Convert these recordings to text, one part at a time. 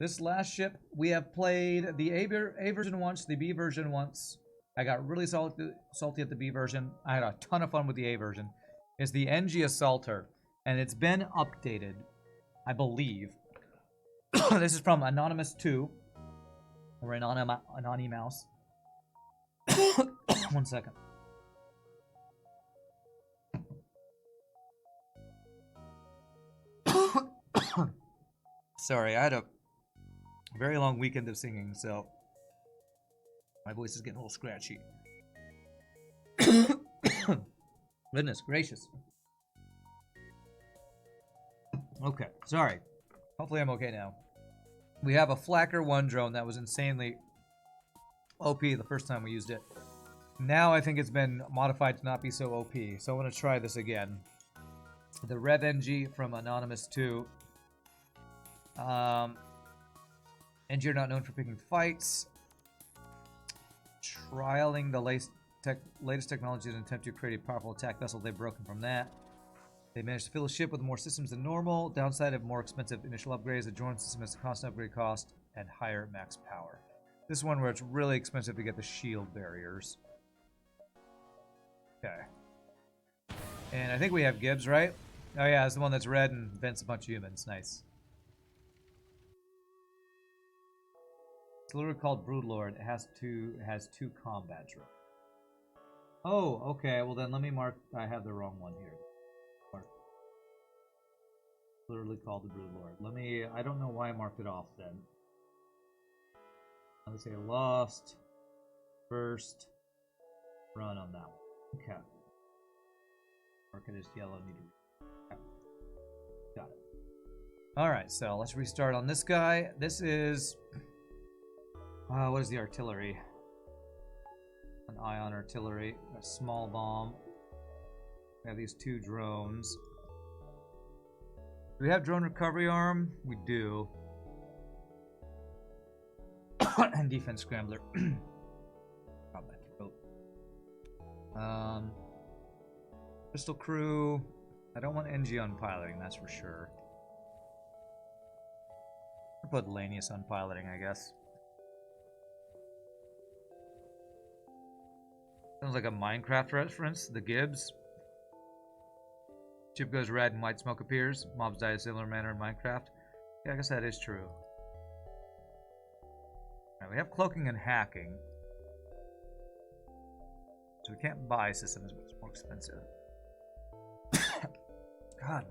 This last ship, we have played the A version once, the B version once. I got really salty at the B version. I had a ton of fun with the A version. It's the Engi Assaulter, and it's been updated, I believe. This is from Anonymous2, or Anonymous. 1 second. Sorry, I had a very long weekend of singing, so my voice is getting a little scratchy. Goodness gracious. Okay, sorry. Hopefully I'm okay now. We have a Flacker 1 drone that was insanely OP the first time we used it. Now I think it's been modified to not be so OP, so I want to try this again. The Rev-Engi from Anonymous2. Engi are not known for picking fights. Trialing the latest technology in an attempt to create a powerful attack vessel. They've broken from that. They managed to fill a ship with more systems than normal. Downside of more expensive initial upgrades. The drone system has a constant upgrade cost and higher max power. This is one where it's really expensive to get the shield barriers. Okay. And I think we have Gibbs, right? Oh yeah, it's the one that's red and vents a bunch of humans. Nice. It's literally called Broodlord. It has two combat drones. Oh, okay. Well then let me mark. I have the wrong one here. Literally called the Broodlord. Let me. I don't know why I marked it off then. Let's say lost first run on that one. Okay. Mark it as yellow. Okay. Got it. All right. So let's restart on this guy. This is. What is the artillery? An ion artillery, a small bomb. We have these 2 drones. Do we have drone recovery arm? We do. And defense scrambler. Crystal crew. I don't want Engi on piloting, that's for sure. I'll put Lanius on piloting, I guess. Sounds like a Minecraft reference. The Gibbs. Ship goes red and white smoke appears. Mobs die in a similar manner in Minecraft. Yeah, I guess that is true. Alright, we have cloaking and hacking. So we can't buy systems, but it's more expensive. God,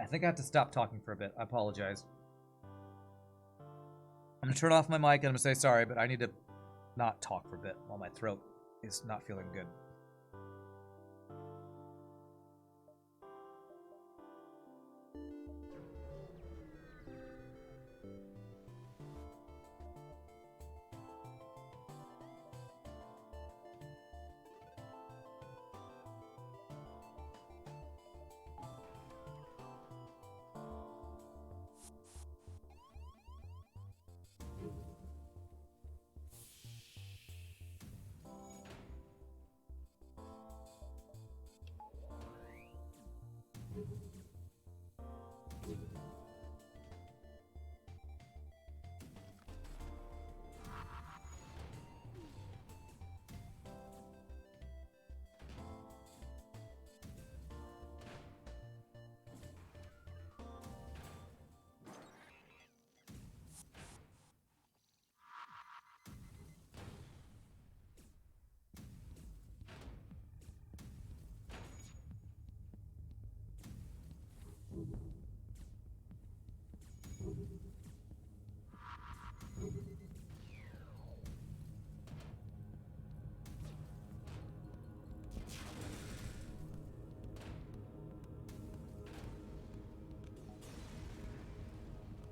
I think I have to stop talking for a bit. I apologize. I'm gonna turn off my mic and I'm gonna say sorry, but I need to not talk for a bit while my throat is not feeling good.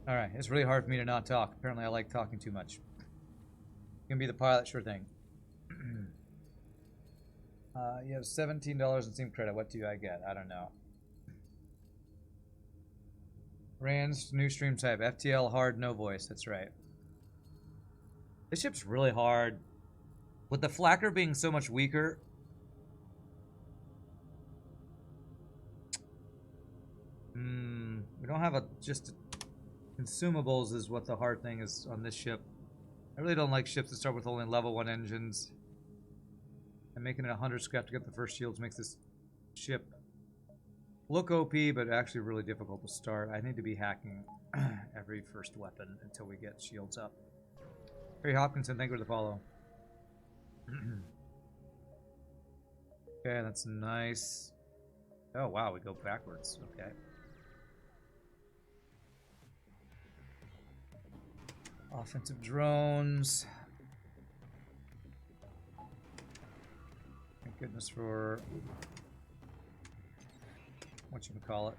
Alright, it's really hard for me to not talk. Apparently I like talking too much. You can be the pilot, sure thing. You have $17 in Steam credit. What do I get? I don't know. Rand's new stream type. FTL Hard, no voice. That's right. This ship's really hard. With the flacker being so much weaker... we don't have a just a Consumables is what the hard thing is on this ship. I really don't like ships that start with only level 1 engines. And making it 100 scrap to get the first shields makes this ship look OP, but actually really difficult to start. I need to be hacking every first weapon until we get shields up. Harry Hopkinson, thank you for the follow. Okay, that's nice. Oh wow, we go backwards. Okay. Offensive drones. Thank goodness for whatchamacallit.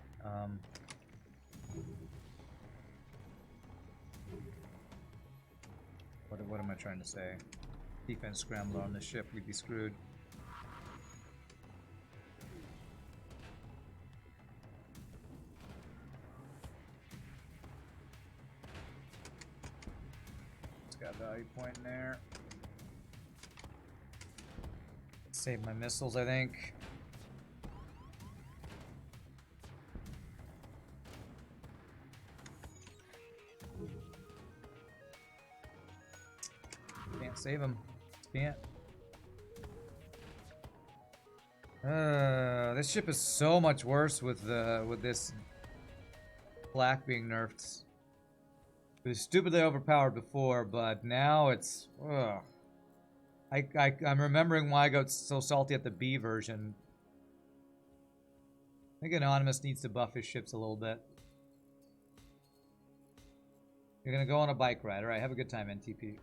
What am I trying to say? Defense scrambler on the ship, we'd be screwed. It's got a value point in there. Save my missiles, I think. Can't save him. Can't. This ship is so much worse with this flak being nerfed. It was stupidly overpowered before, but now it's. I'm remembering why I got so salty at the B version. I think Anonymous needs to buff his ships a little bit. You're gonna go on a bike ride. Alright, have a good time, NTP.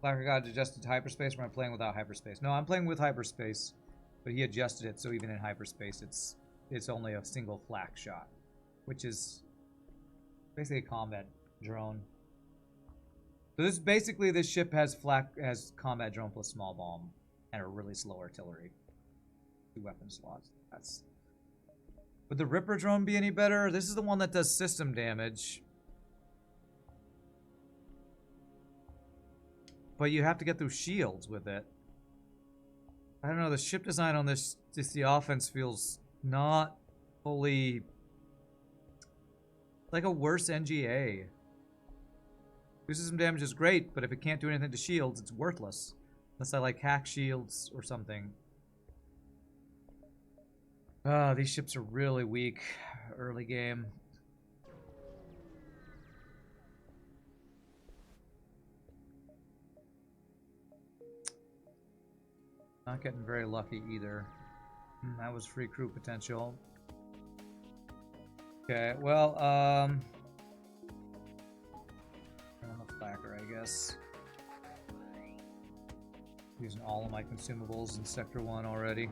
Blacker got adjusted to hyperspace, or am I playing without hyperspace? No, I'm playing with hyperspace, but he adjusted it so even in hyperspace it's only a single flak shot, which is basically a combat drone. So this ship has combat drone plus small bomb and a really slow artillery. 2 weapon slots. Would the Ripper drone be any better? This is the one that does system damage. But you have to get through shields with it. I don't know, the ship design on this the offense feels not fully... like a worse NGA. System damage is great, but if it can't do anything to shields, it's worthless. Unless I like hack shields or something. These ships are really weak early game. Not getting very lucky either. That was free crew potential. Okay, well, I'm a flacker, I guess. Using all of my consumables in Sector 1 already.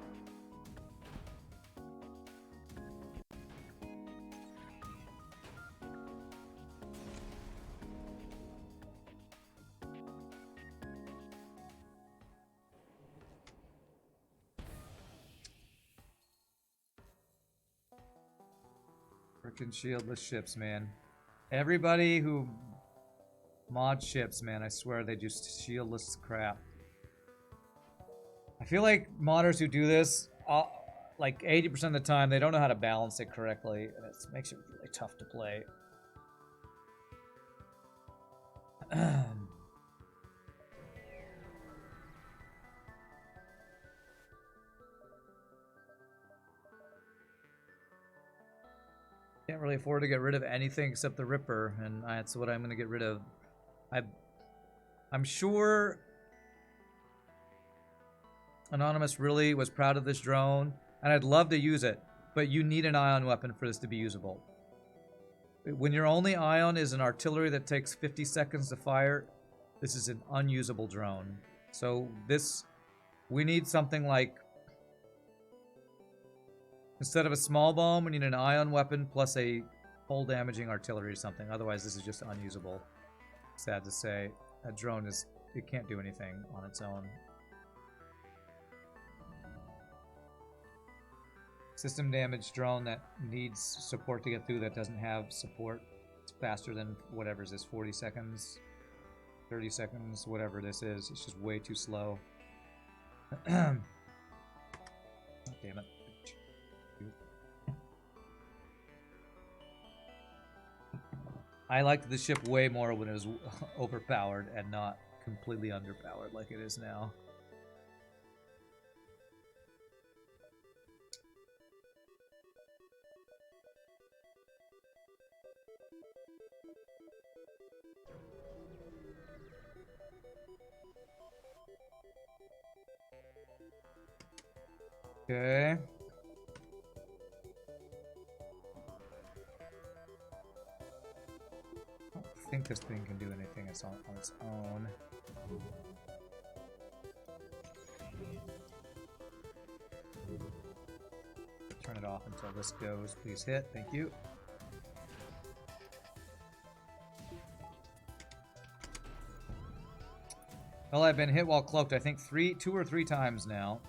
Freaking shieldless ships, man. Everybody who mod ships, man, I swear they just shieldless crap. I feel like modders who do this, like 80% of the time, they don't know how to balance it correctly, and it makes it really tough to play. Can't really afford to get rid of anything except the Ripper, and that's what I'm going to get rid of. I'm sure Anonymous really was proud of this drone, and I'd love to use it, but you need an ion weapon for this to be usable. When your only ion is an artillery that takes 50 seconds to fire, this is an unusable drone. So we need something like, instead of a small bomb, we need an ion weapon plus a hull damaging artillery or something. Otherwise, this is just unusable. Sad to say. That drone it can't do anything on its own. System damage drone that needs support to get through that doesn't have support. It's faster than whatever's this, 40 seconds, 30 seconds, whatever this is. It's just way too slow. Oh, damn it. I liked the ship way more when it was overpowered and not completely underpowered like it is now. Okay. I don't think this thing can do anything on its own. Turn it off until this goes. Please hit. Thank you. Well, I've been hit while cloaked, I think 2 or 3 times now.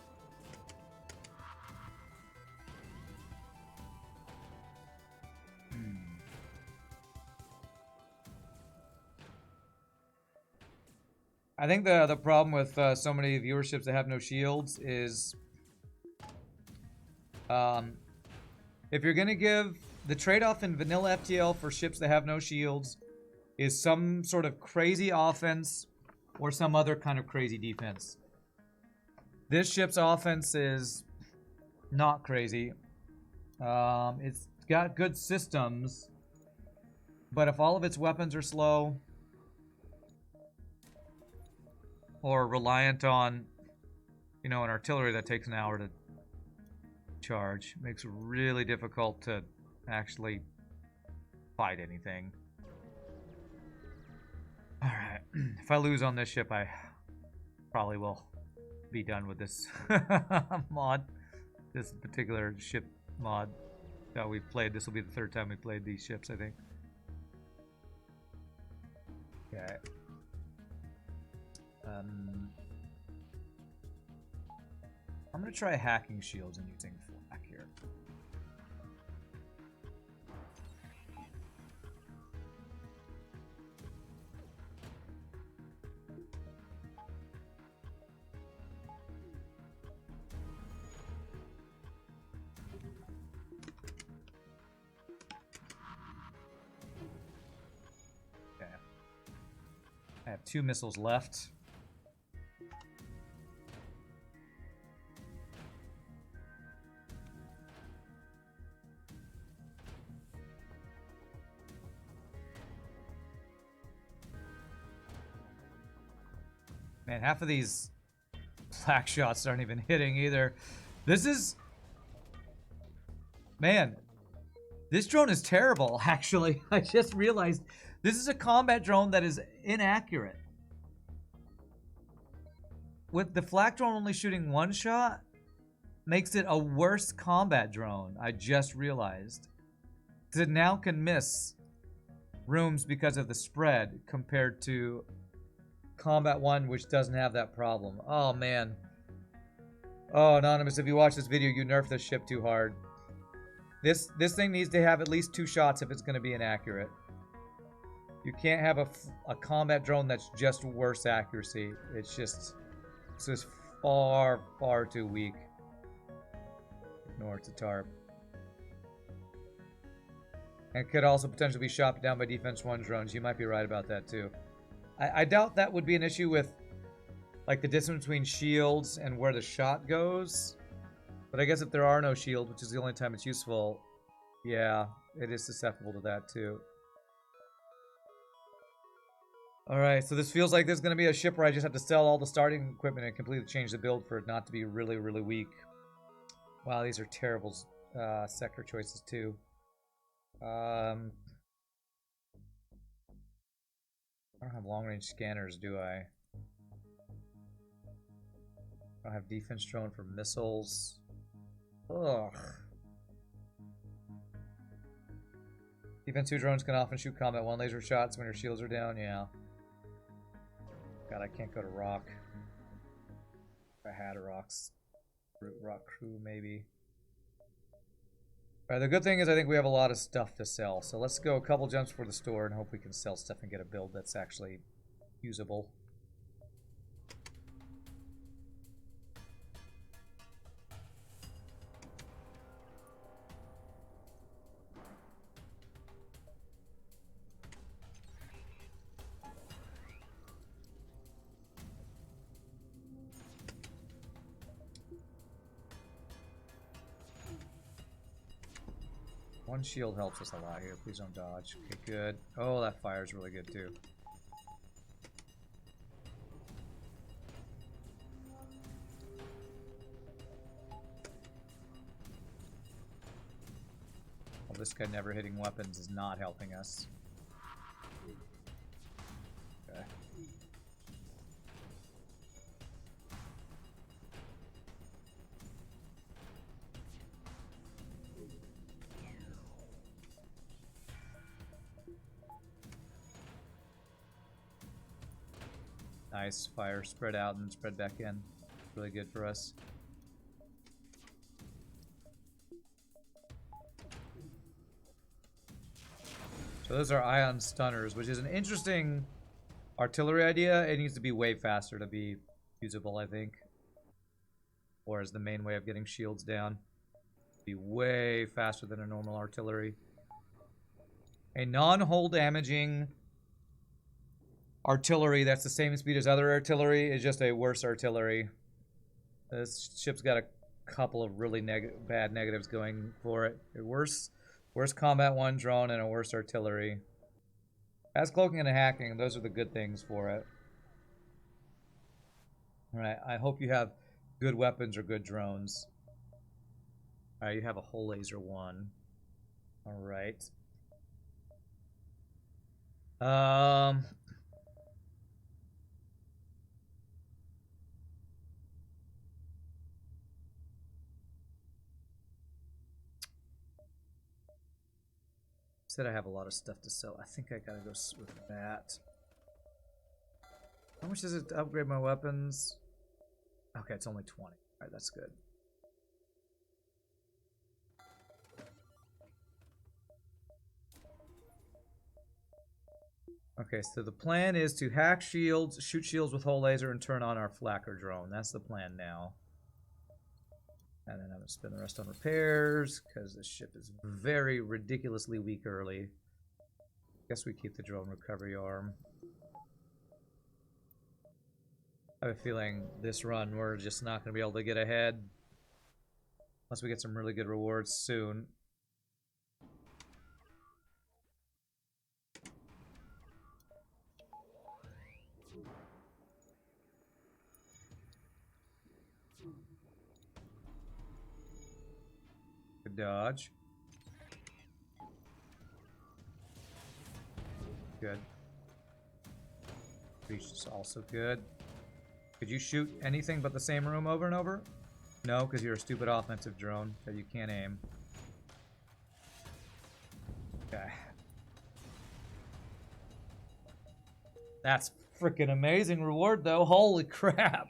I think the problem with so many viewerships that have no shields is if you're going to give the trade-off in vanilla FTL for ships that have no shields is some sort of crazy offense or some other kind of crazy defense. This ship's offense is not crazy. It's got good systems, but if all of its weapons are slow or reliant on, you know, an artillery that takes an hour to charge, it makes it really difficult to actually fight anything. Alright, if I lose on this ship, I probably will be done with this mod. This particular ship mod that we've played. This will be the 3rd time we played these ships, I think. Okay. I'm going to try hacking shields and using flak here. Okay. I have 2 missiles left. Man, half of these flak shots aren't even hitting either. This is... Man, this drone is terrible, actually. I just realized this is a combat drone that is inaccurate. With the flak drone only shooting 1 shot, makes it a worse combat drone. I just realized. It now can miss rooms because of the spread compared to Combat 1, which doesn't have that problem. Oh, man. Oh, Anonymous, if you watch this video, you nerfed this ship too hard. This thing needs to have at least 2 shots if it's going to be inaccurate. You can't have a combat drone that's just worse accuracy. It's just far, far too weak. Ignore it's a tarp. And could also potentially be shot down by Defense 1 drones. You might be right about that, too. I doubt that would be an issue with, like, the distance between shields and where the shot goes. But I guess if there are no shields, which is the only time it's useful, yeah, it is susceptible to that, too. Alright, so this feels like this is going to be a ship where I just have to sell all the starting equipment and completely change the build for it not to be really, really weak. Wow, these are terrible sector choices, too. I don't have long-range scanners, do I? I don't have defense drone for missiles. Ugh. Defense 2 drones can often shoot combat 1 laser shots when your shields are down. Yeah. God, I can't go to rock. If I had a rock crew, maybe. Alright, the good thing is I think we have a lot of stuff to sell. So let's go a couple jumps for the store and hope we can sell stuff and get a build that's actually usable. One shield helps us a lot here. Please don't dodge. Okay, good. Oh, that fire's really good too. Well, this guy never hitting weapons is not helping us. Okay. Nice. Fire spread out and spread back in. Really good for us. So those are ion stunners, which is an interesting artillery idea. It needs to be way faster to be usable, I think. Or as the main way of getting shields down. Be way faster than a normal artillery. A non-hull damaging artillery that's the same speed as other artillery is just a worse artillery. This ship's got a couple of really bad negatives going for it. A worse combat one drone and a worse artillery. As cloaking and hacking, those are the good things for it. Alright, I hope you have good weapons or good drones. Alright, you have a hull laser one. Alright. Said I have a lot of stuff to sell. I think I gotta go with that. How much does it to upgrade my weapons? Okay, it's only 20. Alright, that's good. Okay, so the plan is to hack shields, shoot shields with hull laser, and turn on our flacker drone. That's the plan now. And then I'm going to spend the rest on repairs, because this ship is very ridiculously weak early. Guess we keep the drone recovery arm. I have a feeling this run we're just not going to be able to get ahead. Unless we get some really good rewards soon. Good dodge. Good. Reach is also good. Could you shoot anything but the same room over and over? No, because you're a stupid offensive drone that you can't aim. Okay. That's freaking amazing reward, though. Holy crap.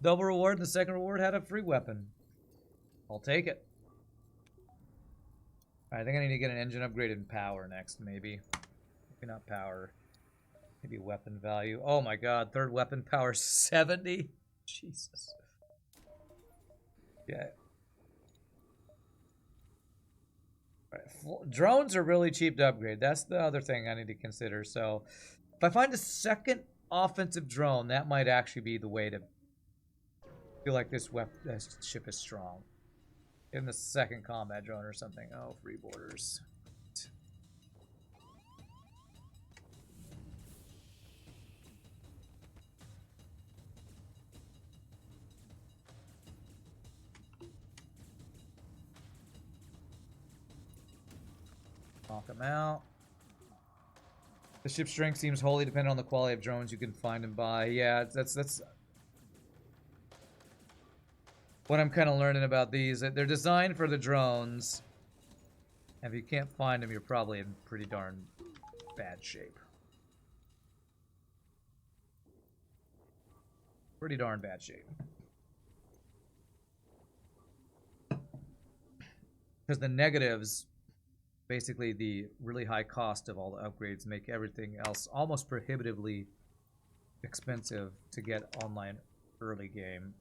Double reward, and the second reward had a free weapon. I'll take it. I think I need to get an engine upgrade in power next, maybe. Maybe not power. Maybe weapon value. Oh my god, third weapon power 70? Jesus. Yeah. Right. Drones are really cheap to upgrade. That's the other thing I need to consider. So, if I find a second offensive drone, that might actually be the way to feel like this ship is strong. In the second combat drone or something. Oh, free borders. Knock them out. The ship's strength seems wholly dependent on the quality of drones you can find and buy. Yeah, that's what I'm kind of learning about these. They're designed for the drones. And if you can't find them, you're probably in pretty darn bad shape. Pretty darn bad shape. Because the negatives, basically the really high cost of all the upgrades, make everything else almost prohibitively expensive to get online early game.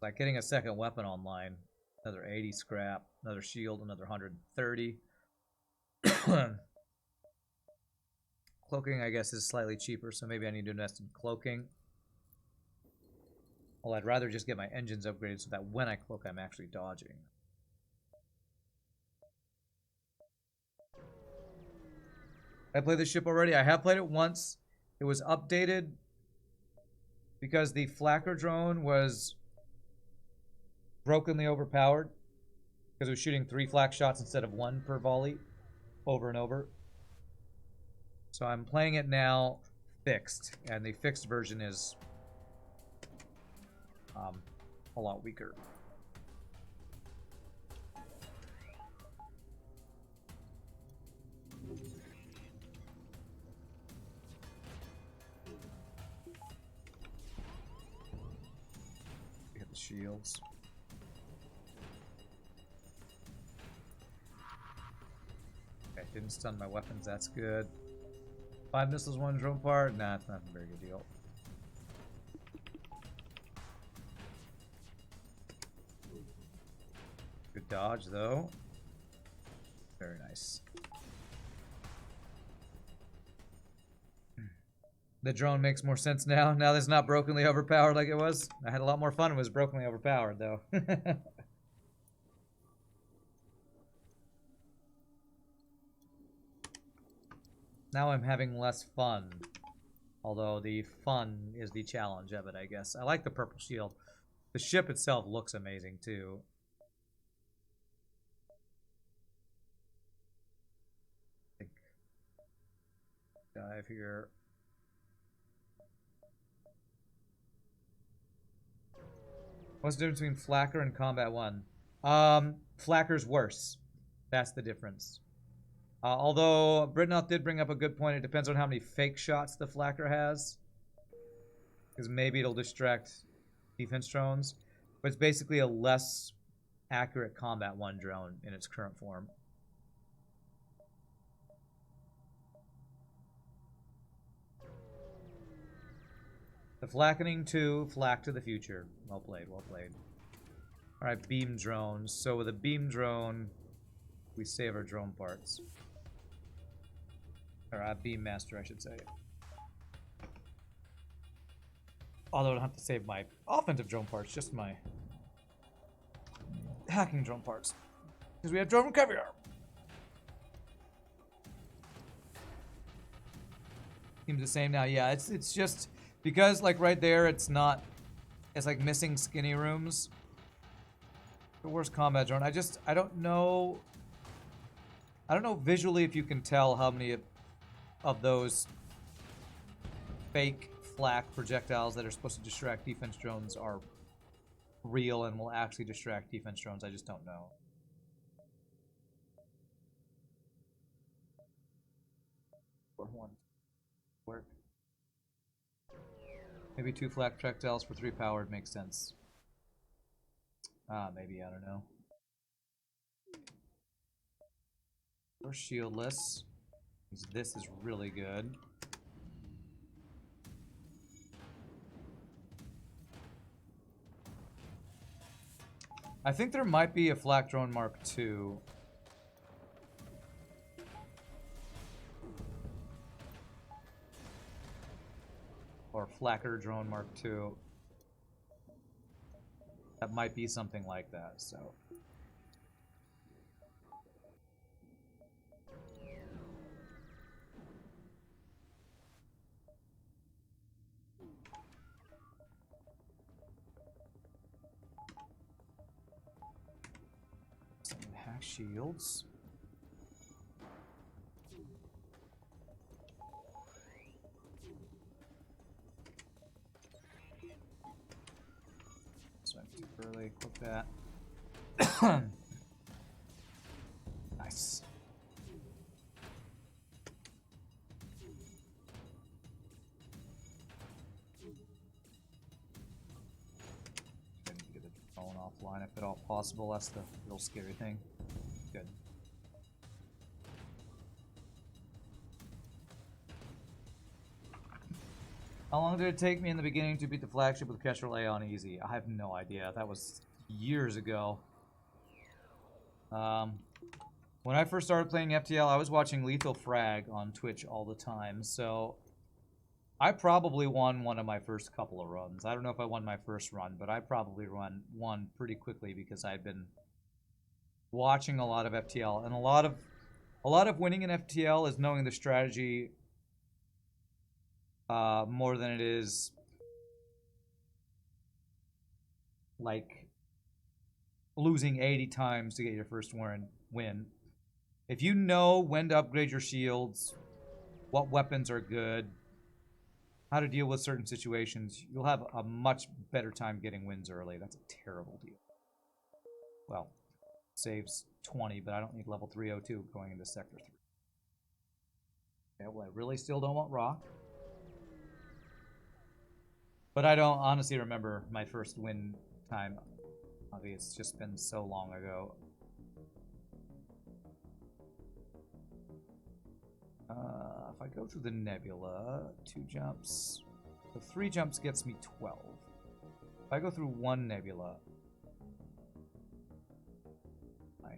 Like getting a second weapon online, another 80 scrap, another shield, another 130. Cloaking, I guess, is slightly cheaper, so maybe I need to invest in cloaking. Well, I'd rather just get my engines upgraded so that when I cloak, I'm actually dodging. I played this ship already. I have played it once. It was updated because the flacker drone was brokenly overpowered because it was shooting 3 flak shots instead of 1 per volley over and over. So I'm playing it now fixed, and the fixed version is a lot weaker. Get the shields. Okay, didn't stun my weapons, that's good. 5 missiles, 1 drone part? Nah, it's not a very good deal. Good dodge, though. Very nice. The drone makes more sense now. Now that it's not brokenly overpowered like it was. I had a lot more fun when it was brokenly overpowered, though. Now I'm having less fun. Although the fun is the challenge of it, I guess. I like the purple shield. The ship itself looks amazing, too. Dive here. What's the difference between Flacker and Combat 1? Flacker's worse. That's the difference. Although, Britnoth did bring up a good point. It depends on how many fake shots the Flacker has. Because maybe it'll distract defense drones. But it's basically a less accurate Combat 1 drone in its current form. The Flackening 2, Flak to the future. Well played, well played. Alright, beam drones. So with a beam drone, we save our drone parts. Or beam master, I should say. Although I don't have to save my offensive drone parts, just my hacking drone parts. Because we have drone caviar. Seems the same now. Yeah, it's just because like right there, it's not. It's like missing skinny rooms. The worst combat drone. I don't know. I don't know visually if you can tell how many of those fake flak projectiles that are supposed to distract defense drones are real and will actually distract defense drones. I just don't know. Work. Maybe 2 flak projectiles for 3 powered makes sense. Maybe, I don't know. Or shieldless. This is really good. I think there might be a flak drone Mark II. Or flacker drone Mark II. That might be something like that, so. Some hack shields. Early, click that. Nice. Get the drone offline if at all possible. That's the real scary thing. Good. How long did it take me in the beginning to beat the flagship with Kestrel A on easy? I have no idea. That was years ago. When I first started playing FTL, I was watching Lethal Frag on Twitch all the time, so I probably won one of my first couple of runs. I don't know if I won my first run, but I probably won pretty quickly because I've been watching a lot of FTL, and a lot of winning in FTL is knowing the strategy more than it is like losing 80 times to get your first win. If you know when to upgrade your shields, what weapons are good, how to deal with certain situations, you'll have a much better time getting wins early. That's a terrible deal. Well, saves 20, but I don't need level 302 going into Sector 3. Okay, well, I really still don't want rock. But I don't honestly remember my first win time. Obviously, it's just been so long ago. If I go through the nebula, 2 jumps. The 3 jumps gets me 12. If I go through 1 nebula, 9.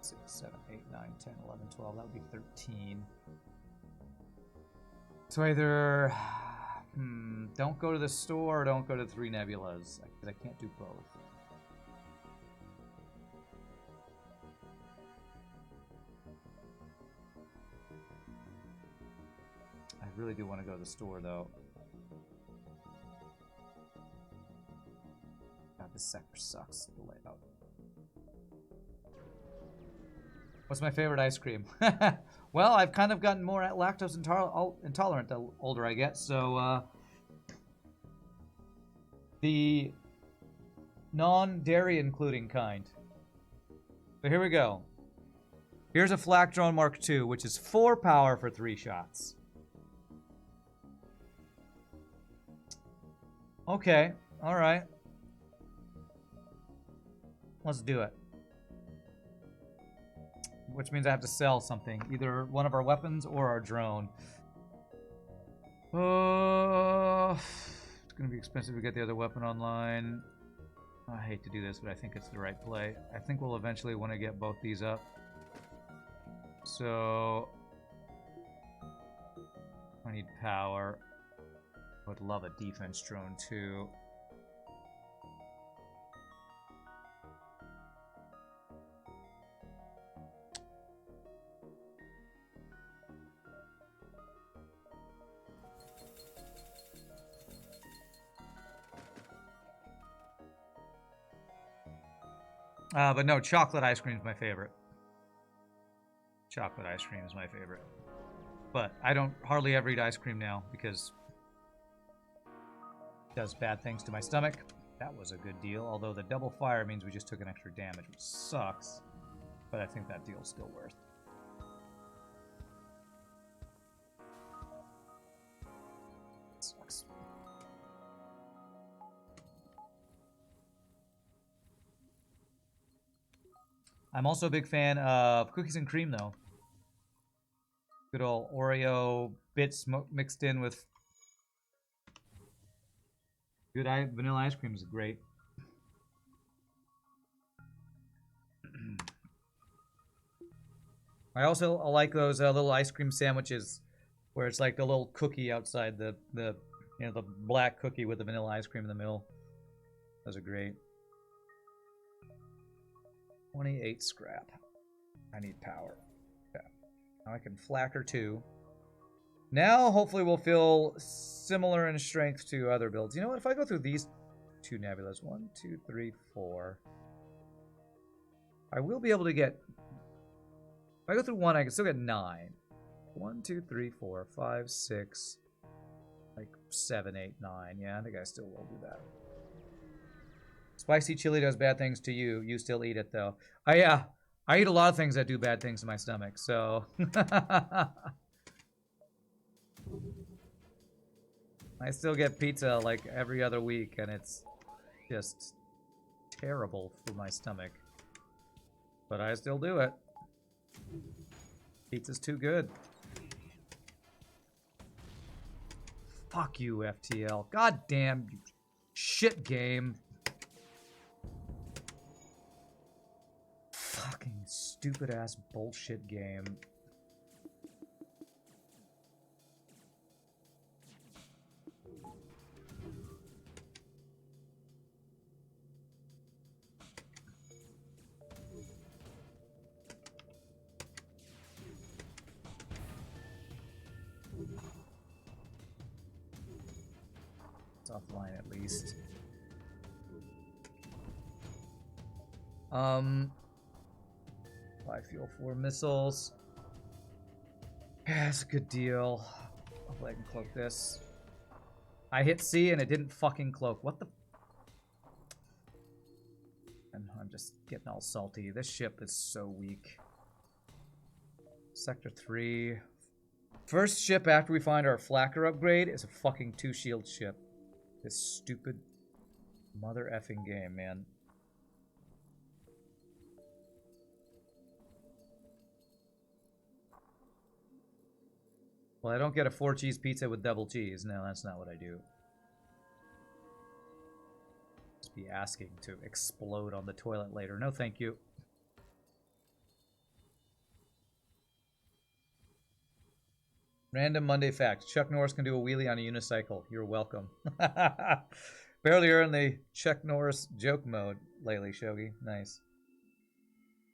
6, 7, 8, 9, 10, 11, 12. That would be 13. So either don't go to the store or don't go to 3 nebulas, because I can't do both. I really do want to go to the store, though. God, this sector sucks. The layout. What's my favorite ice cream? Well, I've kind of gotten more lactose intolerant the older I get, so the non-dairy including kind. So here we go. Here's a flak drone Mark II, which is 4 power for 3 shots. Okay, alright. Let's do it. Which means I have to sell something. Either one of our weapons or our drone. It's going to be expensive to get the other weapon online. I hate to do this, but I think it's the right play. I think we'll eventually want to get both these up. So I need power. I would love a defense drone too. But no, chocolate ice cream is my favorite. Chocolate ice cream is my favorite. But I don't hardly ever eat ice cream now because it does bad things to my stomach. That was a good deal, although the double fire means we just took an extra damage, which sucks. But I think that deal's still worth. Sucks. I'm also a big fan of cookies and cream, though. Good old Oreo bits mixed in with good vanilla ice cream is great. I also like those little ice cream sandwiches where it's like the little cookie outside the black cookie with the vanilla ice cream in the middle. Those are great. 28 scrap. I need power. Okay. Now I can flak her too. Now hopefully we'll feel similar in strength to other builds. You know what? If I go through these 2 nebulas, 1, 2, 3, 4, I will be able to get. If I go through 1, I can still get 9. 1, 2, 3, 4, 5, 6, like 7, 8, 9. Yeah, I think I still will do that. Spicy chili does bad things to you. You still eat it, though. I eat a lot of things that do bad things to my stomach, so... I still get pizza, like, every other week, and it's just terrible for my stomach. But I still do it. Pizza's too good. Fuck you, FTL. God damn, you shit game. Fucking stupid ass bullshit game. offline at least. Buy fuel for missiles. Yeah, that's a good deal. Hopefully I can cloak this. I hit C and it didn't fucking cloak. What the? And I'm just getting all salty. This ship is so weak. Sector 3. First ship after we find our flacker upgrade is a fucking 2-shield ship. This stupid mother effing game, man. Well, I don't get a 4-cheese pizza with double cheese. No, that's not what I do. Just be asking to explode on the toilet later. No, thank you. Random Monday fact. Chuck Norris can do a wheelie on a unicycle. You're welcome. Barely earned the Chuck Norris joke mode lately, Shogi. Nice.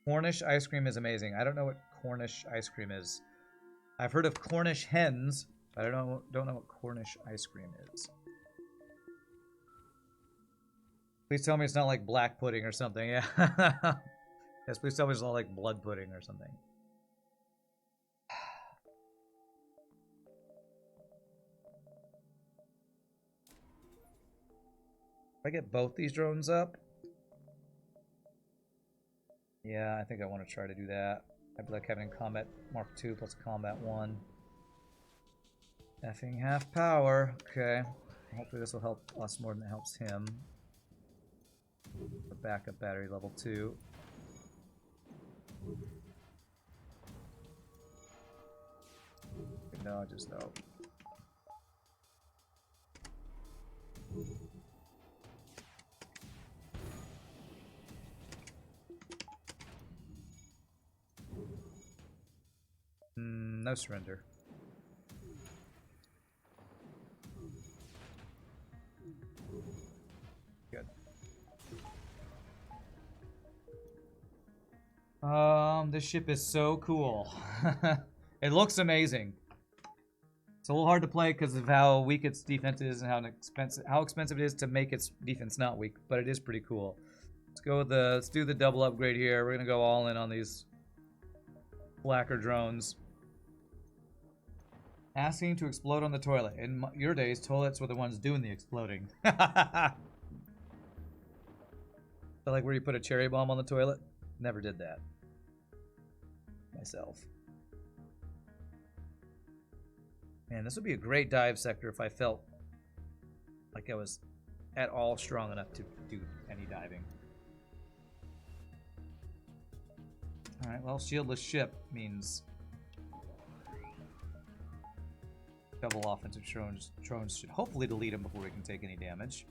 Cornish ice cream is amazing. I don't know what Cornish ice cream is. I've heard of Cornish hens, but I don't know what Cornish ice cream is. Please tell me it's not like black pudding or something. Yeah. Yes, please tell me it's not like blood pudding or something. If I get both these drones up. Yeah, I think I want to try to do that. I'd like having Combat Mark II plus Combat 1. Effing half power. Okay. Hopefully this will help us more than it helps him. The backup battery level 2. No, just no. No surrender. Good. This ship is so cool. It looks amazing. It's a little hard to play because of how weak its defense is and how expensive it is to make its defense not weak, but it is pretty cool. Let's do the double upgrade here. We're gonna go all in on these flacker drones. Asking to explode on the toilet. In your days, toilets were the ones doing the exploding. So like where you put a cherry bomb on the toilet? Never did that. Myself. Man, this would be a great dive sector if I felt like I was at all strong enough to do any diving. Alright, well, shieldless ship means double offensive drones should hopefully delete him before we can take any damage.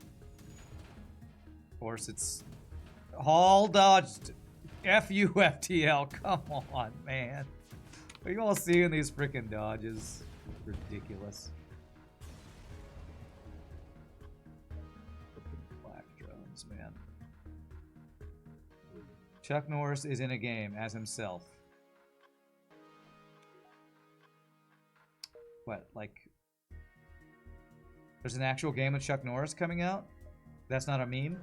Of course, it's all dodged. F you, FTL. Come on, man. Are you all seeing these freaking dodges? Ridiculous. Black drones, man. Chuck Norris is in a game as himself. What, like, there's an actual game of Chuck Norris coming out? That's not a meme?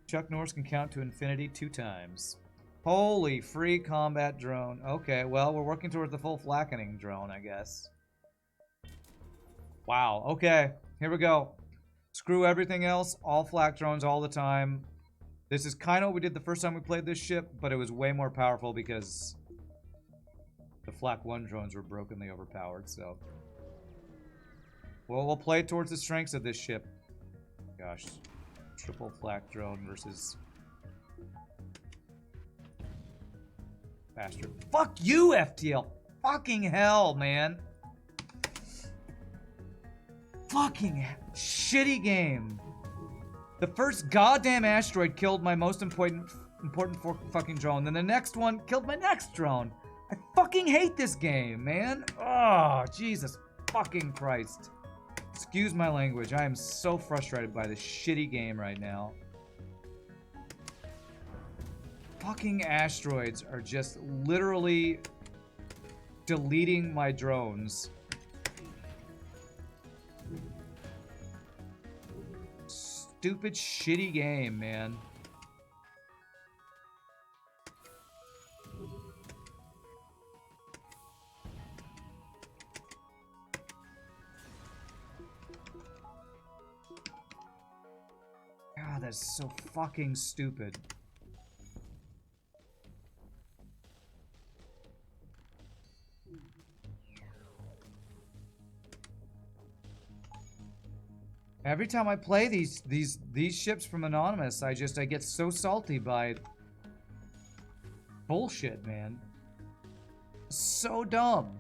Chuck Norris can count to infinity 2 times. Holy free combat drone. Okay, well, we're working towards the full flackening drone, I guess. Wow, okay, here we go. Screw everything else, all flak drones all the time. This is kind of what we did the first time we played this ship, but it was way more powerful because the flak 1 drones were brokenly overpowered, so. Well, we'll play towards the strengths of this ship. Gosh. Triple flak drone versus bastard. Fuck you, FTL! Fucking hell, man! Fucking shitty game. The first goddamn asteroid killed my most important fucking drone. Then the next one killed my next drone. I fucking hate this game, man. Oh, Jesus fucking Christ. Excuse my language. I am so frustrated by this shitty game right now. Fucking asteroids are just literally deleting my drones. stupid, shitty game, man. God, that's so fucking stupid. Every time I play these ships from Anonymous, I get so salty by bullshit, man. So dumb.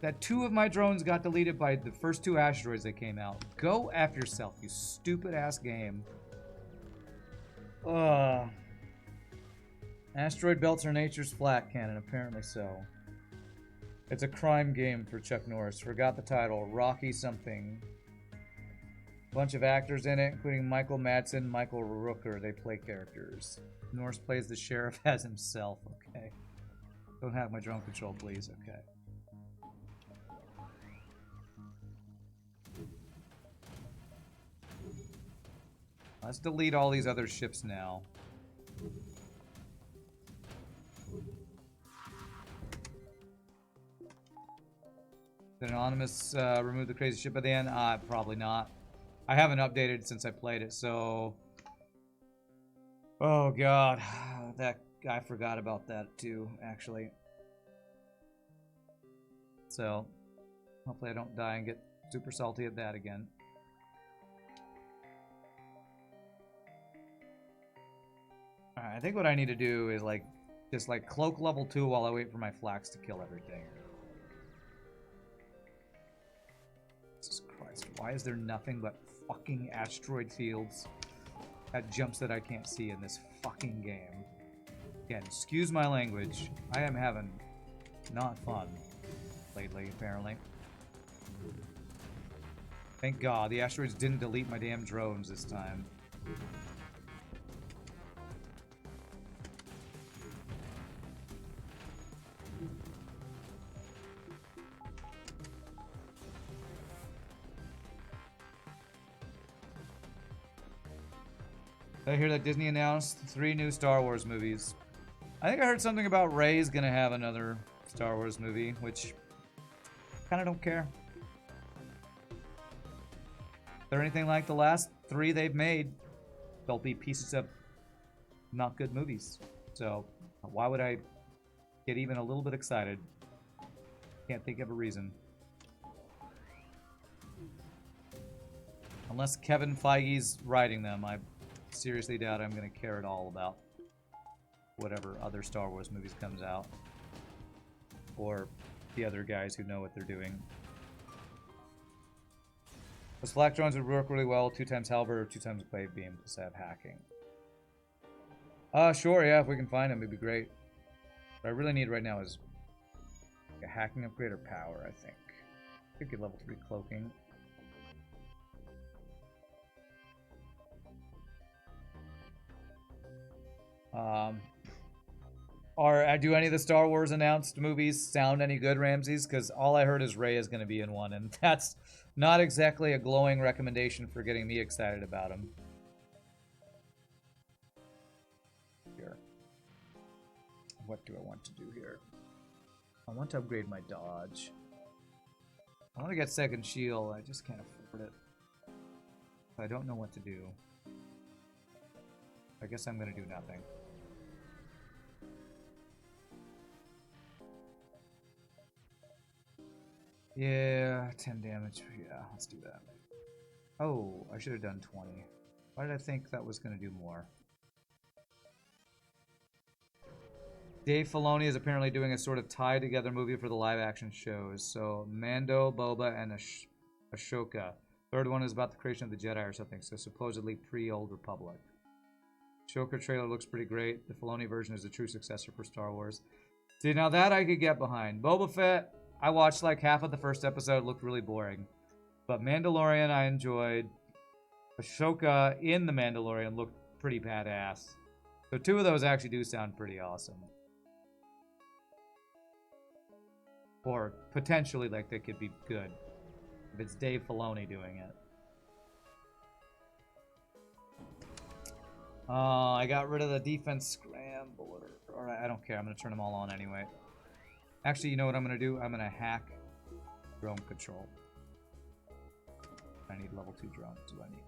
That 2 of my drones got deleted by the first 2 asteroids that came out. Go F yourself, you stupid ass game. Ugh. Asteroid belts are nature's flak cannon, apparently so. It's a crime game for Chuck Norris. Forgot the title. Rocky something. Bunch of actors in it, including Michael Madsen, Michael Rooker. They play characters. Norris plays the sheriff as himself. Okay. Don't have my drone control, please. Okay. Let's delete all these other ships now. Did Anonymous remove the crazy ship at the end? Probably not. I haven't updated since I played it, so... Oh god, I forgot about that too, actually. So, hopefully I don't die and get super salty at that again. Alright, I think what I need to do is just cloak level 2 while I wait for my flaks to kill everything. Jesus Christ, why is there nothing but fucking asteroid fields at jumps that I can't see in this fucking game? Again, excuse my language. I am having not fun lately, apparently. Thank God, the asteroids didn't delete my damn drones this time. Did I hear that Disney announced 3 new Star Wars movies? I think I heard something about Rey's gonna have another Star Wars movie, which kind of don't care. If they're anything like the last 3 they've made, they'll be pieces of not good movies. So why would I get even a little bit excited? Can't think of a reason. Unless Kevin Feige's writing them, I seriously doubt I'm going to care at all about whatever other Star Wars movies comes out. Or the other guys who know what they're doing. Those flak drones would work really well. 2 times halberd or 2 times wave beam to have hacking. Sure, yeah, if we can find them, it'd be great. What I really need right now is a hacking upgrade or power, I think. Could get level 3 cloaking. Do any of the Star Wars announced movies sound any good, Ramses? Because all I heard is Rey is going to be in one, and that's not exactly a glowing recommendation for getting me excited about him. Here. What do I want to do here? I want to upgrade my dodge. I want to get second shield, I just can't afford it. I don't know what to do. I guess I'm going to do nothing. Yeah, 10 damage. Yeah, let's do that. Oh, I should have done 20. Why did I think that was going to do more? Dave Filoni is apparently doing a sort of tie-together movie for the live-action shows. So, Mando, Boba, and Ashoka. Third one is about the creation of the Jedi or something, so supposedly pre-Old Republic. Ashoka trailer looks pretty great. The Filoni version is a true successor for Star Wars. See, now that I could get behind. Boba Fett, I watched like half of the first episode, looked really boring. But Mandalorian I enjoyed. Ashoka in The Mandalorian looked pretty badass. So 2 of those actually do sound pretty awesome. Or potentially like they could be good. If it's Dave Filoni doing it. I got rid of the defense scrambler. Alright, I don't care. I'm going to turn them all on anyway. Actually, you know what I'm going to do? I'm going to hack drone control. I need level 2 drones. What do I need?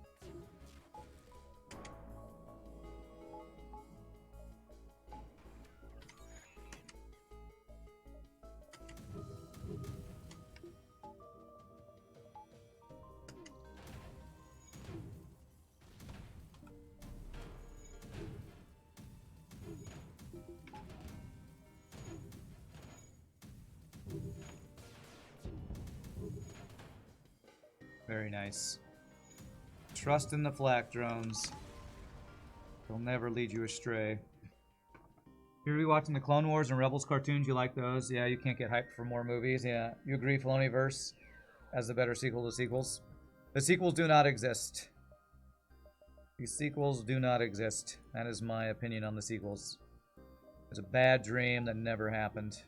Very nice. Trust in the flak drones. They'll never lead you astray. You're rewatching the Clone Wars and Rebels cartoons. You like those? Yeah, you can't get hyped for more movies. Yeah, you agree Filoniverse as the better sequel to sequels? The sequels do not exist. The sequels do not exist. That is my opinion on the sequels. It's a bad dream that never happened.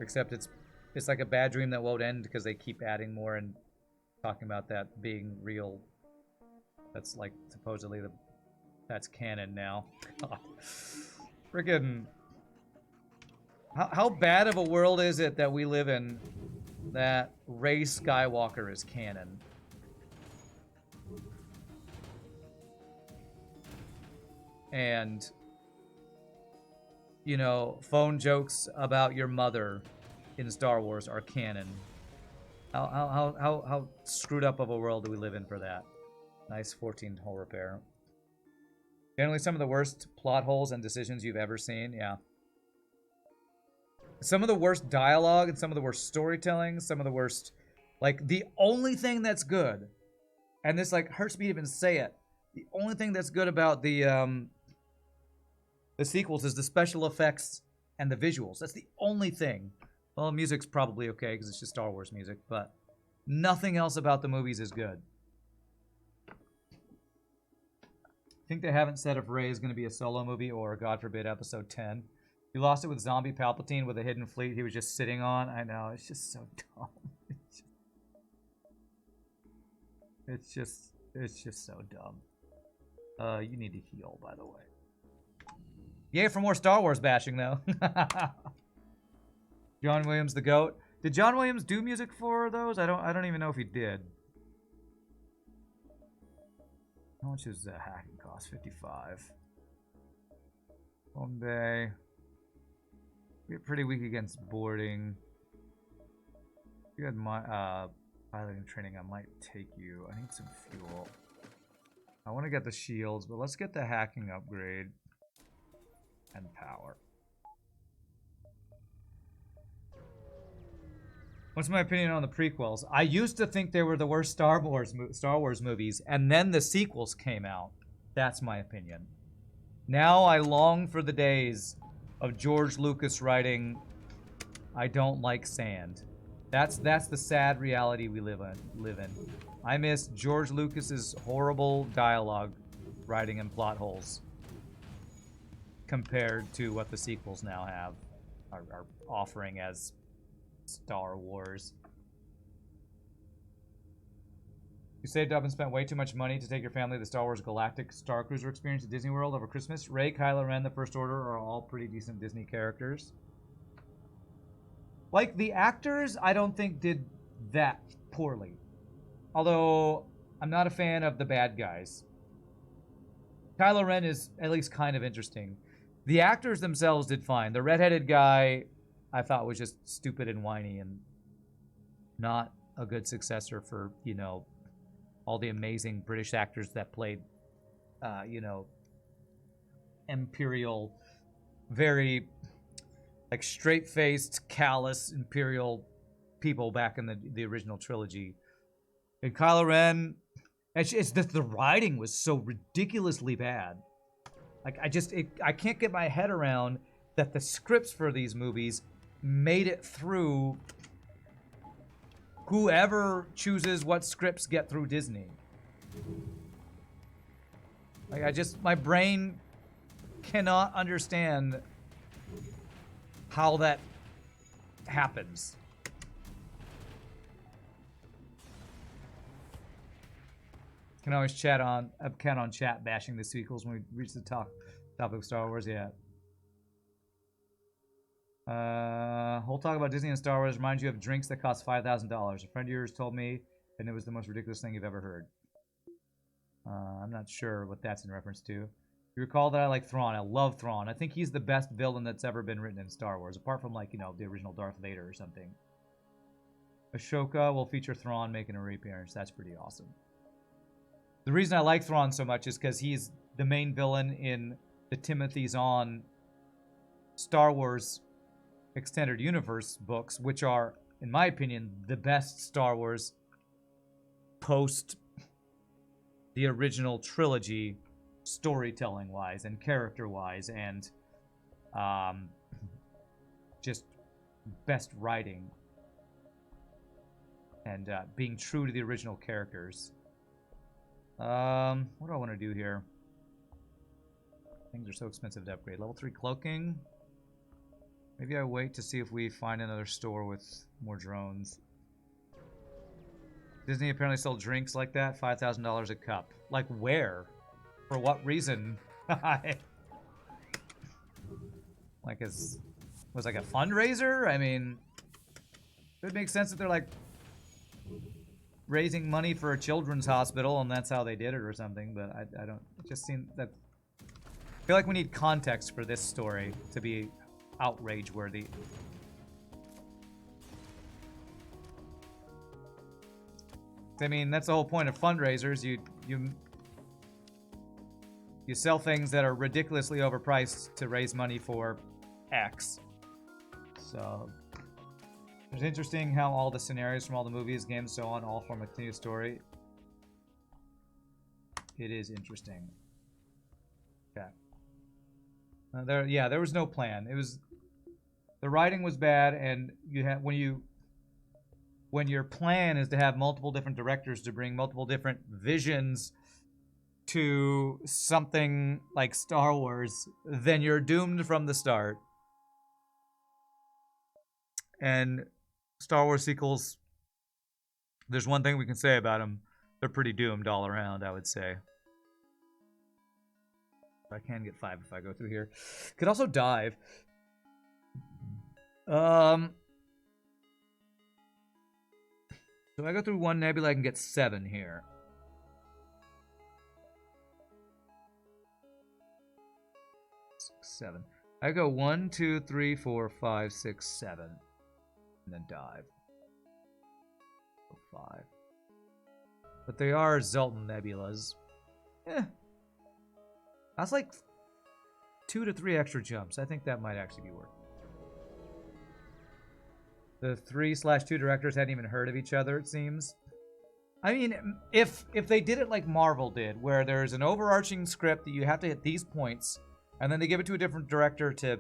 Except it's like a bad dream that won't end because they keep adding more and talking about that being real. That's like supposedly that's canon now. Freaking how bad of a world is it that we live in that Rey Skywalker is canon? And you know, phone jokes about your mother in Star Wars are canon. How screwed up of a world do we live in for that? Nice 14-hole repair. Generally some of the worst plot holes and decisions you've ever seen, yeah. Some of the worst dialogue and some of the worst storytelling, some of the worst... Like, the only thing that's good, and this, like, hurts me to even say it, the only thing that's good about the sequels is the special effects and the visuals. That's the only thing. Well, music's probably okay because it's just Star Wars music, but nothing else about the movies is good. I think they haven't said if Rey is going to be a solo movie or, God forbid, Episode 10. You lost it with Zombie Palpatine with a hidden fleet he was just sitting on. I know, it's just so dumb. It's just so dumb. You need to heal, by the way. Yay for more Star Wars bashing, though. John Williams, the GOAT. Did John Williams do music for those? I don't even know if he did. How much is the hacking cost? 55. One day. We're pretty weak against boarding. If you had my piloting training, I might take you. I need some fuel. I want to get the shields, but let's get the hacking upgrade. And power. What's my opinion on the prequels? I used to think they were the worst Star Wars movies, and then the sequels came out. That's my opinion. Now I long for the days of George Lucas writing, "I don't like sand." That's the sad reality we live in. I miss George Lucas's horrible dialogue writing and plot holes compared to what the sequels now have are offering as Star Wars. You saved up and spent way too much money to take your family to the Star Wars Galactic Star Cruiser experience at Disney World over Christmas. Rey, Kylo Ren, the First Order are all pretty decent Disney characters. Like, the actors, I don't think did that poorly. Although, I'm not a fan of the bad guys. Kylo Ren is at least kind of interesting. The actors themselves did fine. The redheaded guy, I thought was just stupid and whiny and not a good successor for, you know, all the amazing British actors that played, you know, Imperial, very, like, straight-faced, callous Imperial people back in the original trilogy. And Kylo Ren, it's that the writing was so ridiculously bad. Like, I can't get my head around that the scripts for these movies made it through whoever chooses what scripts get through Disney. Like, my brain cannot understand how that happens. Can always count on chat bashing the sequels when we reach the topic of Star Wars. Yeah. Whole talk about Disney and Star Wars reminds you of drinks that cost $5,000. A friend of yours told me, and it was the most ridiculous thing you've ever heard. I'm not sure what that's in reference to. You recall that I like Thrawn. I love Thrawn. I think he's the best villain that's ever been written in Star Wars, apart from, like, you know, the original Darth Vader or something. Ashoka will feature Thrawn making a reappearance. That's pretty awesome. The reason I like Thrawn so much is because he's the main villain in the Timothy Zahn Star Wars Extended Universe books, which are, in my opinion, the best Star Wars post the original trilogy, storytelling-wise and character-wise, and just best writing and being true to the original characters. What do I want to do here? Things are so expensive to upgrade. Level 3 cloaking. Maybe I wait to see if we find another store with more drones. Disney apparently sold drinks like that, $5,000 a cup. Like where? For what reason? Like, was like a fundraiser? I mean, it would make sense that they're like raising money for a children's hospital and that's how they did it or something, but I don't, it just seems that, I feel like we need context for this story to be outrage worthy. I mean, that's the whole point of fundraisers. You sell things that are ridiculously overpriced to raise money for X. So it's interesting how all the scenarios from all the movies, games, so on, all form a continuous story. It is interesting. Okay. There was no plan. It was, the writing was bad, and you had when your plan is to have multiple different directors to bring multiple different visions to something like Star Wars, then you're doomed from the start. And Star Wars sequels, there's one thing we can say about them. They're pretty doomed all around, I would say. I can get 5 if I go through here. Could also dive. So I go through one nebula, I can get 7 here. Seven. I go 1, 2, 3, 4, 5, 6, 7. And then dive. 5. But they are Zoltan nebulas. That's like 2 to 3 extra jumps. I think that might actually be worth it. The 3/2 directors hadn't even heard of each other, it seems. I mean, if they did it like Marvel did, where there's an overarching script that you have to hit these points, and then they give it to a different director to,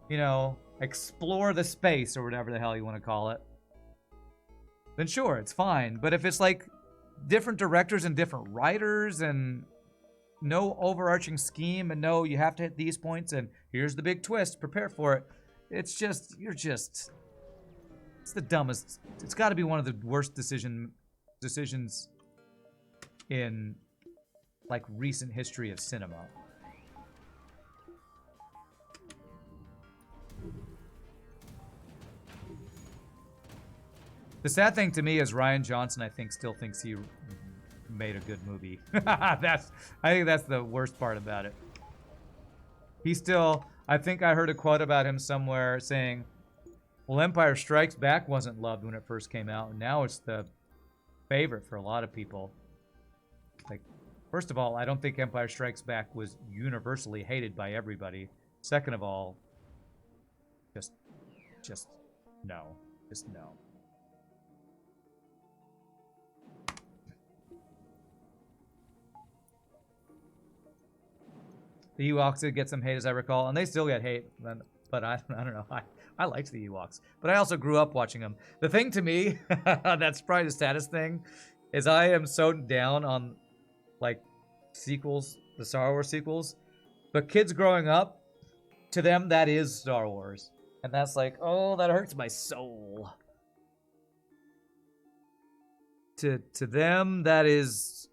you know, explore the space or whatever the hell you want to call it, then sure, it's fine. But if it's like different directors and different writers and no overarching scheme and no, you have to hit these points and here's the big twist, prepare for it. It's just, it's the dumbest. It's got to be one of the worst decisions in like recent history of cinema. The sad thing to me is Rian Johnson, I think, still thinks he made a good movie. I think that's the worst part about it. He still, I think I heard a quote about him somewhere saying, well, Empire Strikes Back wasn't loved when it first came out, and now it's the favorite for a lot of people. Like, first of all, I don't think Empire Strikes Back was universally hated by everybody. Second of all, just no. Just no. The Ewoks did get some hate, as I recall, and they still get hate, but I don't know. I liked the Ewoks, but I also grew up watching them. The thing to me, that's probably the saddest thing, is I am so down on, like, sequels, the Star Wars sequels, but kids growing up, to them, that is Star Wars. And that's like, oh, that hurts my soul. To them, that is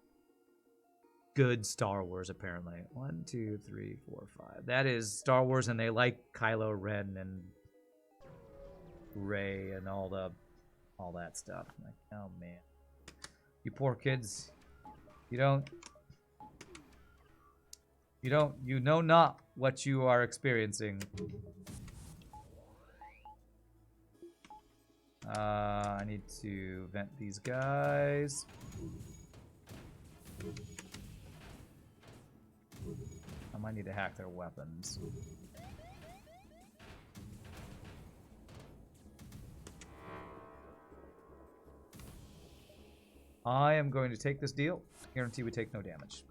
good Star Wars, apparently. 1, 2, 3, 4, 5. That is Star Wars, and they like Kylo Ren and Rey and all that stuff. I'm like, oh man, you poor kids, you know not what you are experiencing. I need to vent these guys. I might need to hack their weapons. I am going to take this deal. Guarantee we take no damage.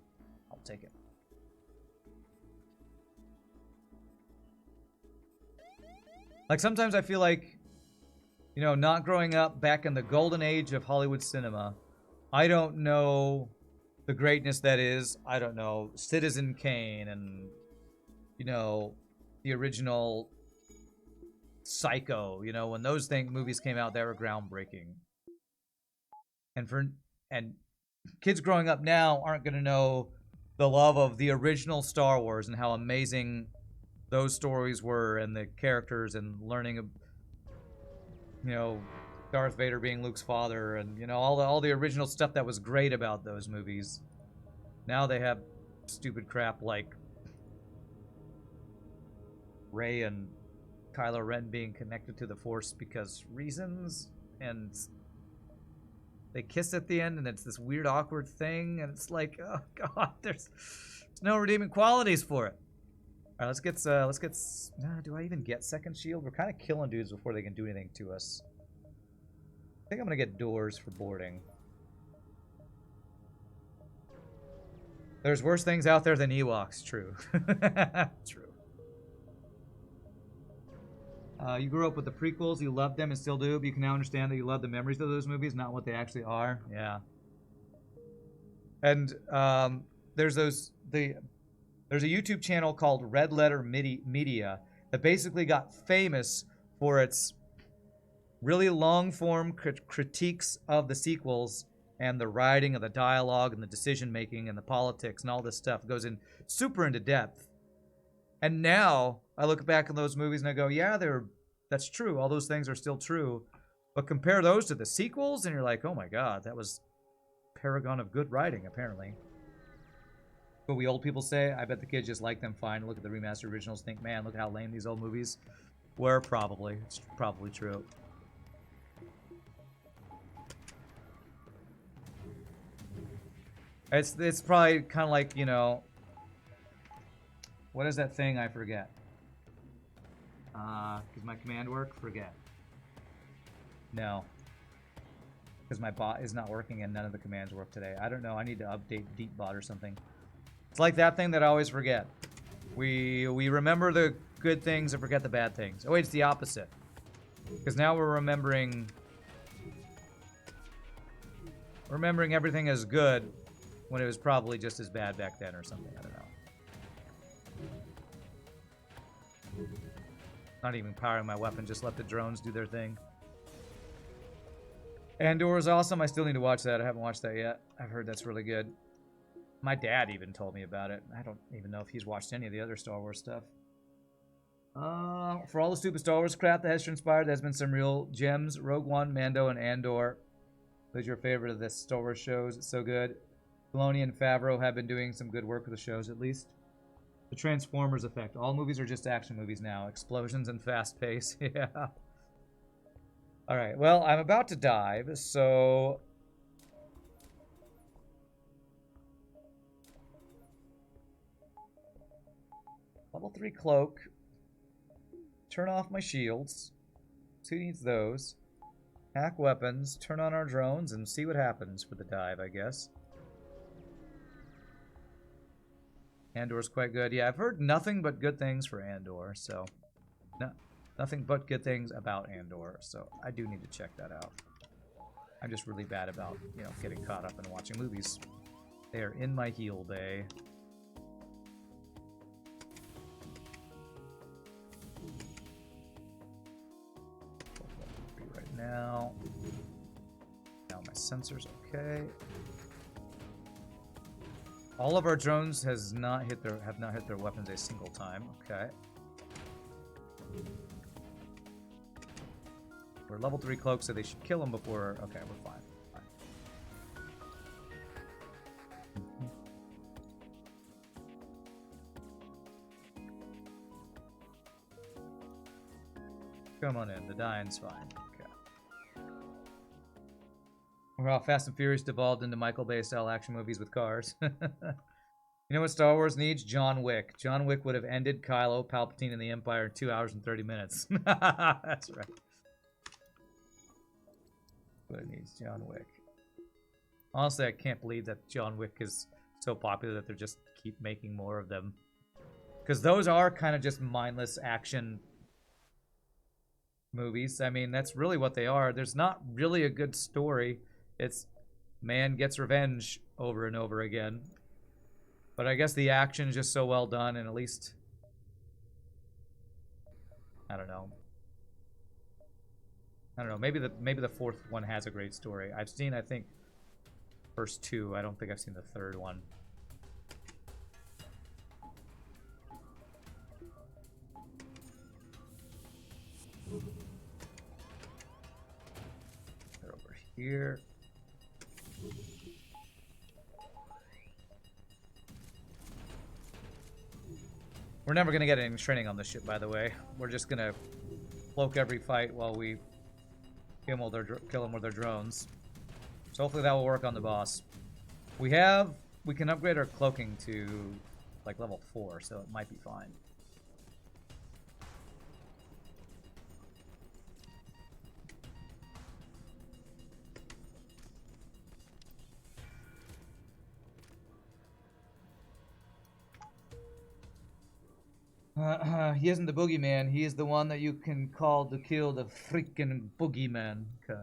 I'll take it. Like, sometimes I feel like, you know, not growing up back in the golden age of Hollywood cinema, I don't know the greatness that is. I don't know Citizen Kane and, you know, the original Psycho. You know, when those movies came out, they were groundbreaking. And kids growing up now aren't going to know the love of the original Star Wars and how amazing those stories were, and the characters, and learning, you know, Darth Vader being Luke's father, and, you know, all the original stuff that was great about those movies. Now they have stupid crap like Rey and Kylo Ren being connected to the Force because reasons, and they kiss at the end, and it's this weird, awkward thing, and it's like, oh god, there's no redeeming qualities for it. All right, let's get. Do I even get second shield? We're kind of killing dudes before they can do anything to us. I think I'm gonna get doors for boarding. There's worse things out there than Ewoks. True. True. You grew up with the prequels, you loved them and still do, but you can now understand that you love the memories of those movies, not what they actually are. Yeah. And there's a YouTube channel called Red Letter Media that basically got famous for its really long-form critiques of the sequels and the writing and the dialogue and the decision-making and the politics and all this stuff. It goes in super into depth. And now I look back on those movies and I go, yeah, that's true. All those things are still true. But compare those to the sequels and you're like, oh my god, that was paragon of good writing, apparently. What we old people say, I bet the kids just like them fine. Look at the remastered originals, think, man, look how lame these old movies were. Probably. It's probably true. It's probably kind of like, you know, what is that thing? I forget. Does my command work? Forget. No. Because my bot is not working and none of the commands work today. I don't know. I need to update DeepBot or something. It's like that thing that I always forget. We remember the good things and forget the bad things. Oh wait, it's the opposite. Because now we're remembering everything as good when it was probably just as bad back then or something. I don't know. Not even powering my weapon, just let the drones do their thing. Andor is awesome. I still need to watch that. I haven't watched that yet. I've heard that's really good. My dad even told me about it. I don't even know if he's watched any of the other Star Wars stuff. For all the stupid Star Wars crap that has transpired, there's been some real gems. Rogue One, Mando, and Andor. Who's your favorite of the Star Wars shows? It's so good. Filoni and Favreau have been doing some good work with the shows, at least. The Transformers effect. All movies are just action movies now. Explosions and fast pace. Yeah. Alright, well, I'm about to dive, so... Level 3 cloak. Turn off my shields. Who needs those? Hack weapons. Turn on our drones and see what happens for the dive, I guess. Andor's quite good. Yeah, I've heard nothing but good things for Andor, so... No, nothing but good things about Andor, so I do need to check that out. I'm just really bad about, you know, getting caught up and watching movies. They are in my heal bay. Right now. Now my sensor's okay. All of our drones have not hit their weapons a single time. Okay. We're level 3 cloaks, so they should kill them before. Okay, we're fine. Come on in. The dying's fine. Okay. We're all Fast and Furious devolved into Michael Bay style action movies with cars. You know what Star Wars needs? John Wick. John Wick would have ended Kylo, Palpatine, and the Empire in 2 hours and 30 minutes. That's right. What it needs, John Wick. Honestly, I can't believe that John Wick is so popular that they're just keep making more of them. Because those are kind of just mindless action movies. I mean, that's really what they are. There's not really a good story. It's man gets revenge over and over again. But I guess the action is just so well done, and at least, I don't know. Maybe the fourth one has a great story. I've seen, I think, first two. I don't think I've seen the third one. They're over here. We're never going to get any training on this ship, by the way. We're just going to cloak every fight while we kill them with their drones. So hopefully that will work on the boss. We can upgrade our cloaking to like level 4, so it might be fine. He isn't the boogeyman. He is the one that you can call to kill the freaking boogeyman. Okay.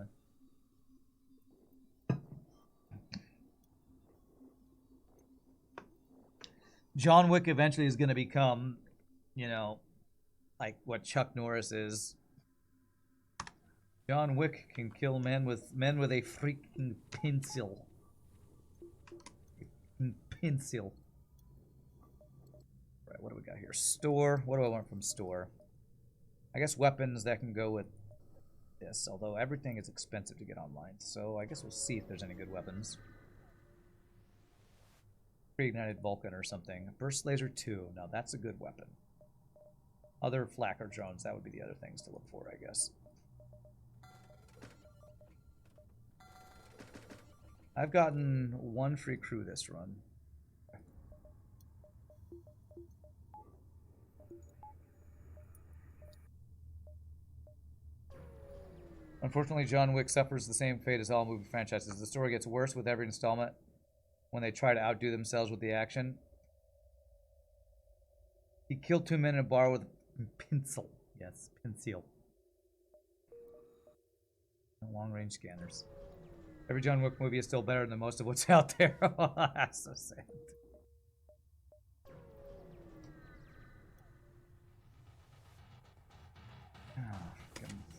John Wick eventually is going to become, you know, like what Chuck Norris is. John Wick can kill men with a freaking pencil. Pencil. Right, what do we got here? Store. What do I want from store? I guess weapons that can go with this, although everything is expensive to get online, so I guess we'll see if there's any good weapons. Reignited Vulcan or something. Burst Laser 2. Now that's a good weapon. Other flak or drones, that would be the other things to look for, I guess. I've gotten one free crew this run. Unfortunately, John Wick suffers the same fate as all movie franchises. The story gets worse with every installment when they try to outdo themselves with the action. He killed 2 men in a bar with a pencil. Yes, pencil. Long-range scanners. Every John Wick movie is still better than most of what's out there. That's so sad.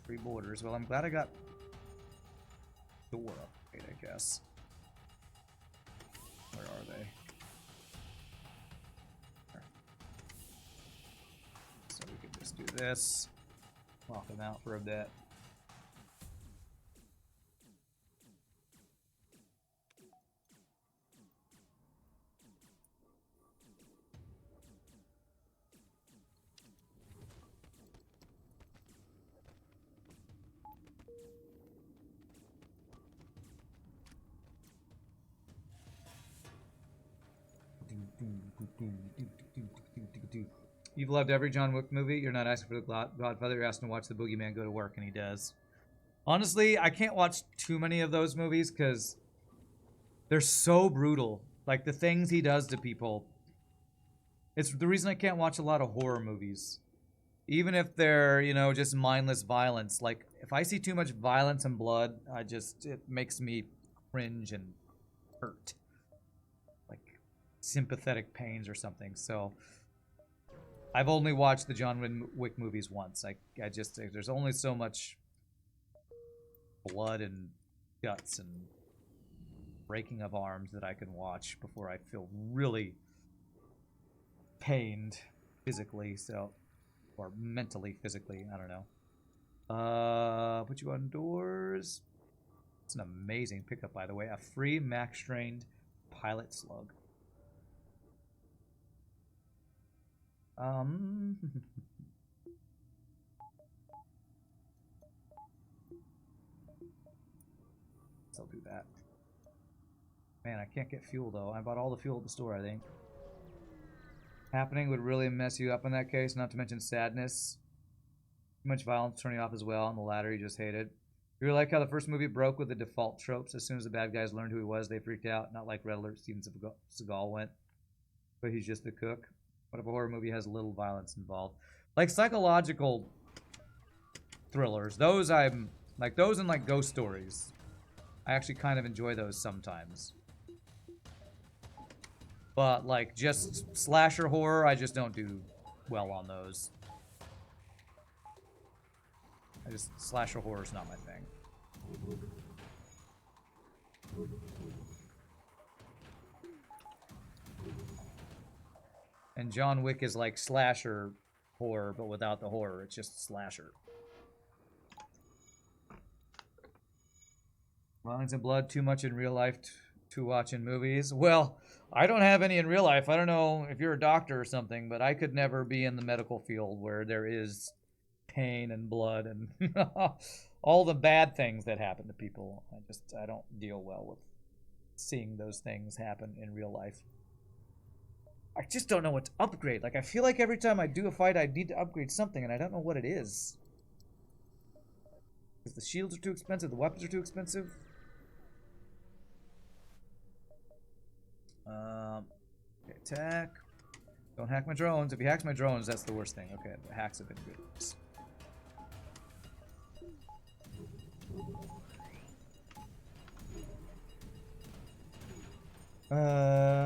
Free borders. Well, I'm glad I got door upgrade, I guess. Where are they? There. So we can just do this. Walk them out for a bit. You've loved every John Wick movie. You're not asking for the Godfather. You're asking to watch the Boogeyman go to work, and he does. Honestly, I can't watch too many of those movies because they're so brutal. Like, the things he does to people. It's the reason I can't watch a lot of horror movies. Even if they're, you know, just mindless violence. Like, if I see too much violence and blood, it makes me cringe and hurt. Like, sympathetic pains or something. So I've only watched the John Wick movies once. There's only so much blood and guts and breaking of arms that I can watch before I feel really pained physically, so, or mentally, physically, I don't know. Put you on doors. It's an amazing pickup, by the way. A free max-trained pilot slug. I'll do that. Man, I can't get fuel, though. I bought all the fuel at the store, I think. Happening would really mess you up in that case, not to mention sadness. Too much violence turning off as well, and the latter you just hated. You really like how the first movie broke with the default tropes. As soon as the bad guys learned who he was, they freaked out. Not like Red Alert Steven Seagal went, but he's just the cook. What if a horror movie has little violence involved? Like psychological thrillers. Those I'm like those and like ghost stories. I actually kind of enjoy those sometimes. But like just slasher horror, I just don't do well on those. Slasher horror is not my thing. And John Wick is like slasher horror, but without the horror. It's just slasher. Violence and blood, too much in real life to watch in movies. Well, I don't have any in real life. I don't know if you're a doctor or something, but I could never be in the medical field where there is pain and blood and all the bad things that happen to people. I don't deal well with seeing those things happen in real life. I just don't know what to upgrade. Like, I feel like every time I do a fight, I need to upgrade something, and I don't know what it is. Because the shields are too expensive, the weapons are too expensive. Okay, attack. Don't hack my drones. If he hacks my drones, that's the worst thing. Okay, the hacks have been good.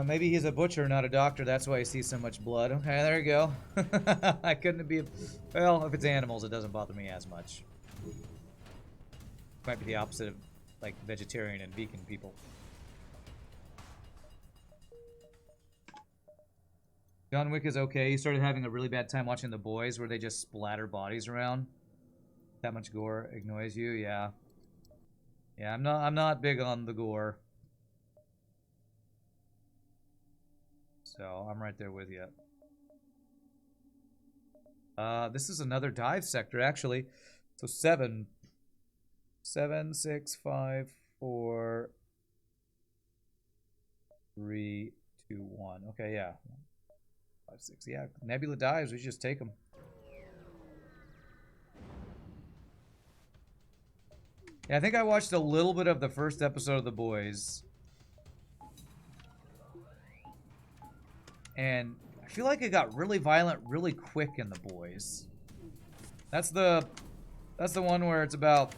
Maybe he's a butcher, not a doctor. That's why he sees so much blood. Okay, there you go. I couldn't be... Well, if it's animals, it doesn't bother me as much. Might be the opposite of, like, vegetarian and vegan people. John Wick is okay. He started having a really bad time watching The Boys, where they just splatter bodies around. That much gore annoys you, yeah. Yeah, I'm not big on the gore. So I'm right there with you. This is another dive sector, actually. So 7, 6, 5, 4, 3, 2, 1. Okay, yeah. 5, 6. Yeah, Nebula dives. We just take them. Yeah, I think I watched a little bit of the first episode of The Boys. And I feel like it got really violent really quick in The Boys. That's the one where it's about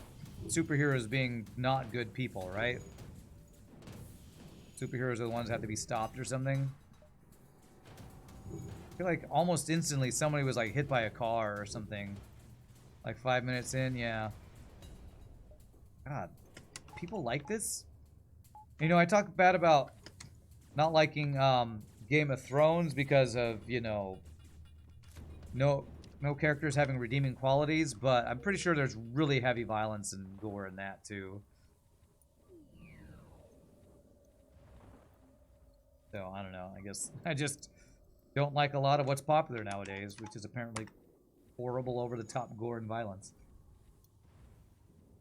superheroes being not good people, right? Superheroes are the ones that have to be stopped or something. I feel like almost instantly somebody was like hit by a car or something. Like 5 minutes in, yeah. God, people like this? You know, I talk bad about not liking Game of Thrones because of, you know, no characters having redeeming qualities, but I'm pretty sure there's really heavy violence and gore in that too. So, I don't know. I guess I just don't like a lot of what's popular nowadays, which is apparently horrible, over-the-top gore and violence.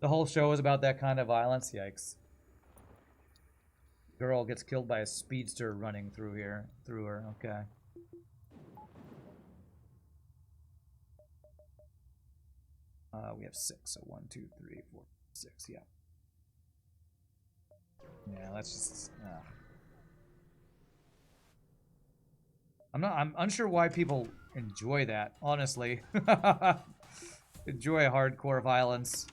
The whole show is about that kind of violence. Yikes. Girl gets killed by a speedster running through her. Okay. We have 6. So 1, 2, 3, 4, 6. Yeah. Yeah, that's just... I'm unsure why people enjoy that, honestly. Enjoy hardcore violence.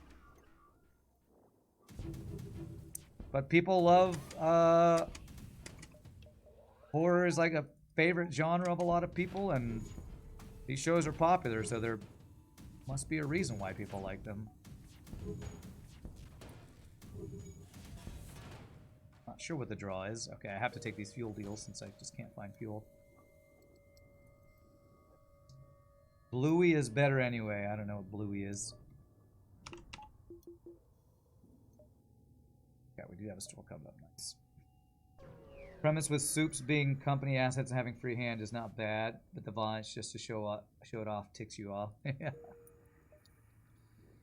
But people love, horror is like a favorite genre of a lot of people, and these shows are popular, so there must be a reason why people like them. Not sure what the draw is. Okay, I have to take these fuel deals since I just can't find fuel. Bluey is better anyway. I don't know what Bluey is. Yeah, we do have a store coming up. Nice. Premise with soups being company assets and having free hand is not bad, but the violence just to show it off ticks you off.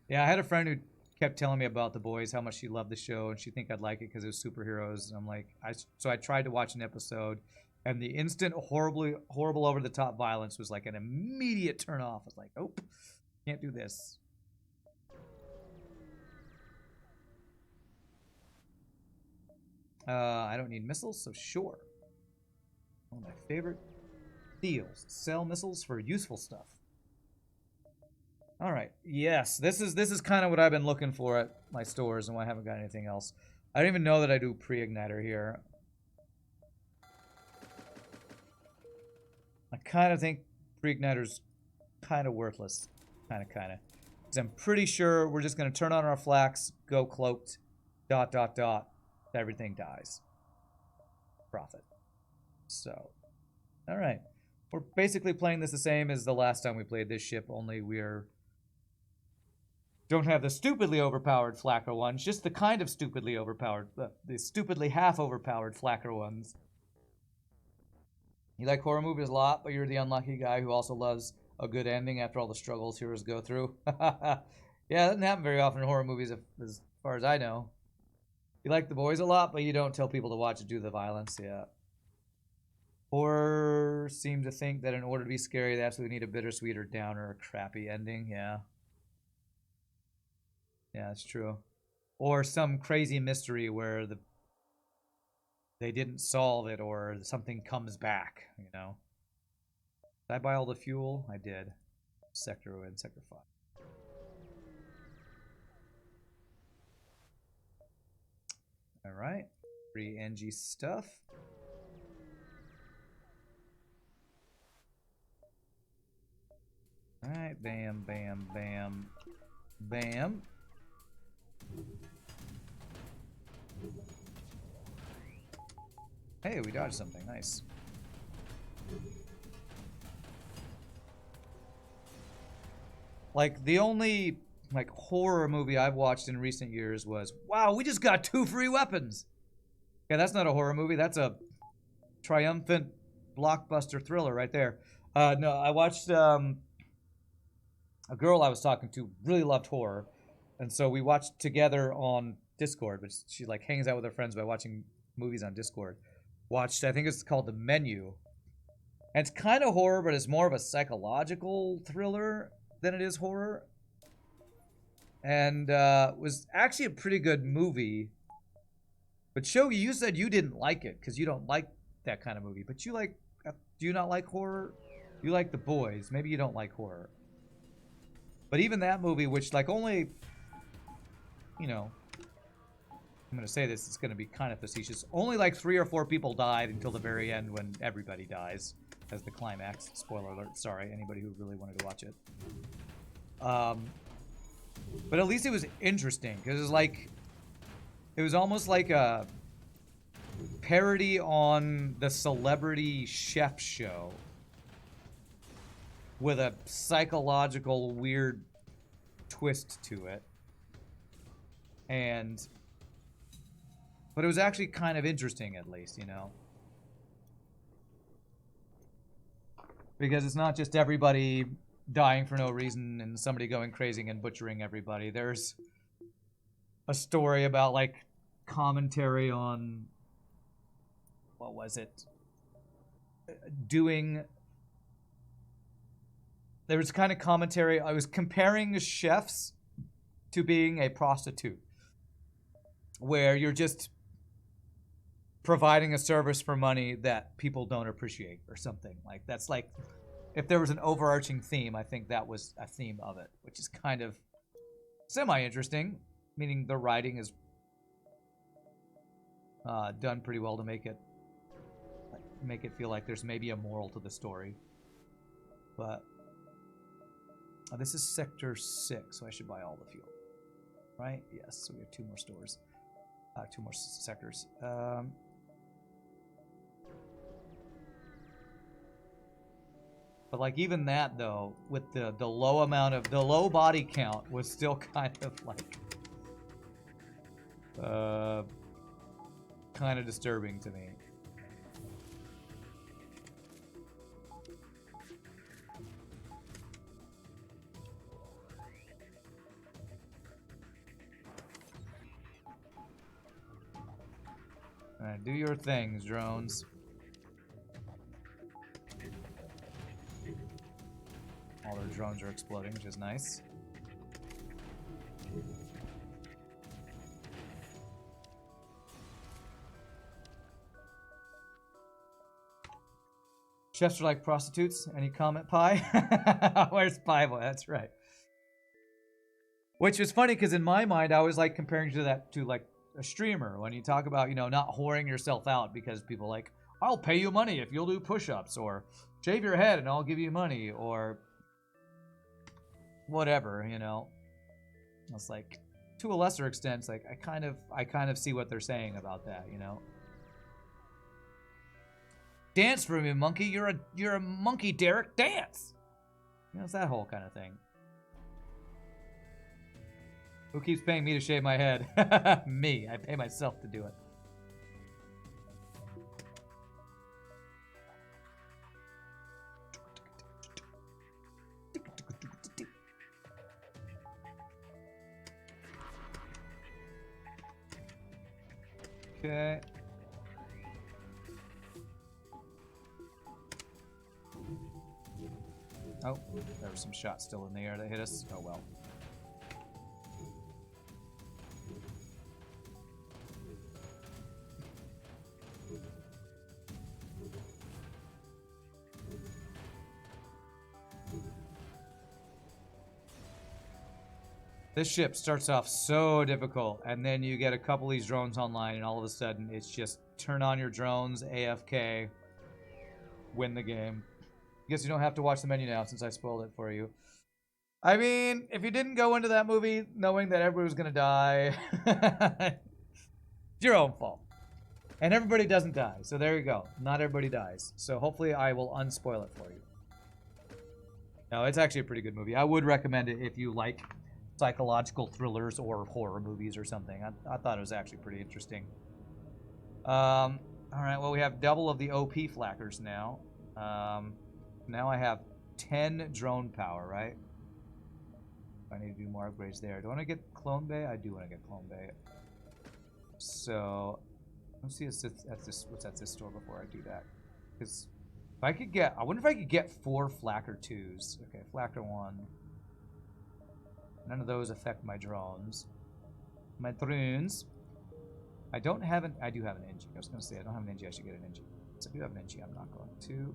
Yeah, I had a friend who kept telling me about The Boys, how much she loved the show, and she think I'd like it because it was superheroes. And I'm like, so I tried to watch an episode, and the instant horrible over the top violence was like an immediate turn off. I was like, oh, can't do this. I don't need missiles, so sure. One of my favorite deals. Sell missiles for useful stuff. All right. Yes, this is kind of what I've been looking for at my stores, and why I haven't got anything else. I don't even know that I do pre-igniter here. I kind of think pre-igniter's kind of worthless. Kind of. Because I'm pretty sure we're just going to turn on our flaks, go cloaked, ... Everything dies. Profit. So, all right. We're basically playing this the same as the last time we played this ship, only don't have the stupidly overpowered flacker ones, just the kind of stupidly overpowered, the stupidly half overpowered flacker ones. You like horror movies a lot, but you're the unlucky guy who also loves a good ending after all the struggles heroes go through. Yeah, it doesn't happen very often in horror movies, as far as I know. You like The Boys a lot, but you don't tell people to watch it due to the violence. Yeah. Horror seem to think that in order to be scary, they absolutely need a bittersweet or downer or crappy ending. Yeah. Yeah, that's true. Or some crazy mystery where they didn't solve it or something comes back, you know. Did I buy all the fuel? I did. Sector and Sector 5. Alright. Free Engi stuff. Alright, bam, bam, bam, bam. Hey, we dodged something. Nice. Like, the only horror movie I've watched in recent years was, wow, we just got 2 free weapons. Okay, that's not a horror movie. That's a triumphant blockbuster thriller right there. No, I watched a girl I was talking to really loved horror, and so we watched together on Discord, but she like hangs out with her friends by watching movies on Discord. Watched, I think it's called The Menu. And it's kind of horror, but it's more of a psychological thriller than it is horror. And was actually a pretty good movie. But Shogi, you said you didn't like it because you don't like that kind of movie. But you like, do you not like horror? You like The Boys. Maybe you don't like horror. But even that movie, which like only, you know, I'm going to say this, it's going to be kind of facetious. Only like 3 or 4 people died until the very end when everybody dies as the climax. Spoiler alert, sorry, anybody who really wanted to watch it. But at least it was interesting because it was like, it was almost like a parody on the Celebrity Chef show with a psychological weird twist to it. But it was actually kind of interesting, at least, you know. Because it's not just everybody dying for no reason and somebody going crazy and butchering everybody. There's a story about, like, commentary on, what was it? There was kind of commentary. I was comparing chefs to being a prostitute, where you're just providing a service for money that people don't appreciate or something. Like, that's like, if there was an overarching theme, I think that was a theme of it, which is kind of semi-interesting, meaning the writing is done pretty well to make it feel like there's maybe a moral to the story. But this is Sector 6, so I should buy all the fuel. Right? Yes, so we have 2 more stores. 2 more sectors. But like even that though, with the low amount of the low body count was still kind of like kind of disturbing to me. Alright, do your things, drones. All their drones are exploding, which is nice. Chefs are like prostitutes. Any comment, Pie? Where's Pie Boy? That's right. Which is funny because in my mind, I was like comparing to like a streamer when you talk about, you know, not whoring yourself out because people like, I'll pay you money if you'll do push-ups, or shave your head and I'll give you money, or whatever, you know. It's like, to a lesser extent, it's like I kind of see what they're saying about that, you know. Dance for me, monkey. You're a monkey, Derek. Dance. You know, it's that whole kind of thing. Who keeps paying me to shave my head? Me. I pay myself to do it. Okay. Oh, there were some shots still in the air that hit us. Oh well. This ship starts off so difficult, and then you get a couple of these drones online, and all of a sudden it's just turn on your drones, AFK, win the game. Guess you don't have to watch the menu now since I spoiled it for you. I mean, if you didn't go into that movie knowing that everybody was going to die, it's your own fault. And everybody doesn't die, so there you go. Not everybody dies. So hopefully I will unspoil it for you. No, it's actually a pretty good movie. I would recommend it if you like psychological thrillers or horror movies or something. I thought it was actually pretty interesting. All right, well, we have double of the OP flackers now. Now I have 10 drone power, right? I need to do more upgrades there. Do I want to get Clone Bay? I do want to get Clone Bay. So, let's see what's at this store before I do that. Because if I could get, I wonder if I could get 4 Flacker 2s. Okay, Flacker 1. None of those affect my drones. My drones. I don't have an, I do have an Engi. I was going to say I don't have an Engi, I should get an Engi. So I do have an Engi, I'm not going to.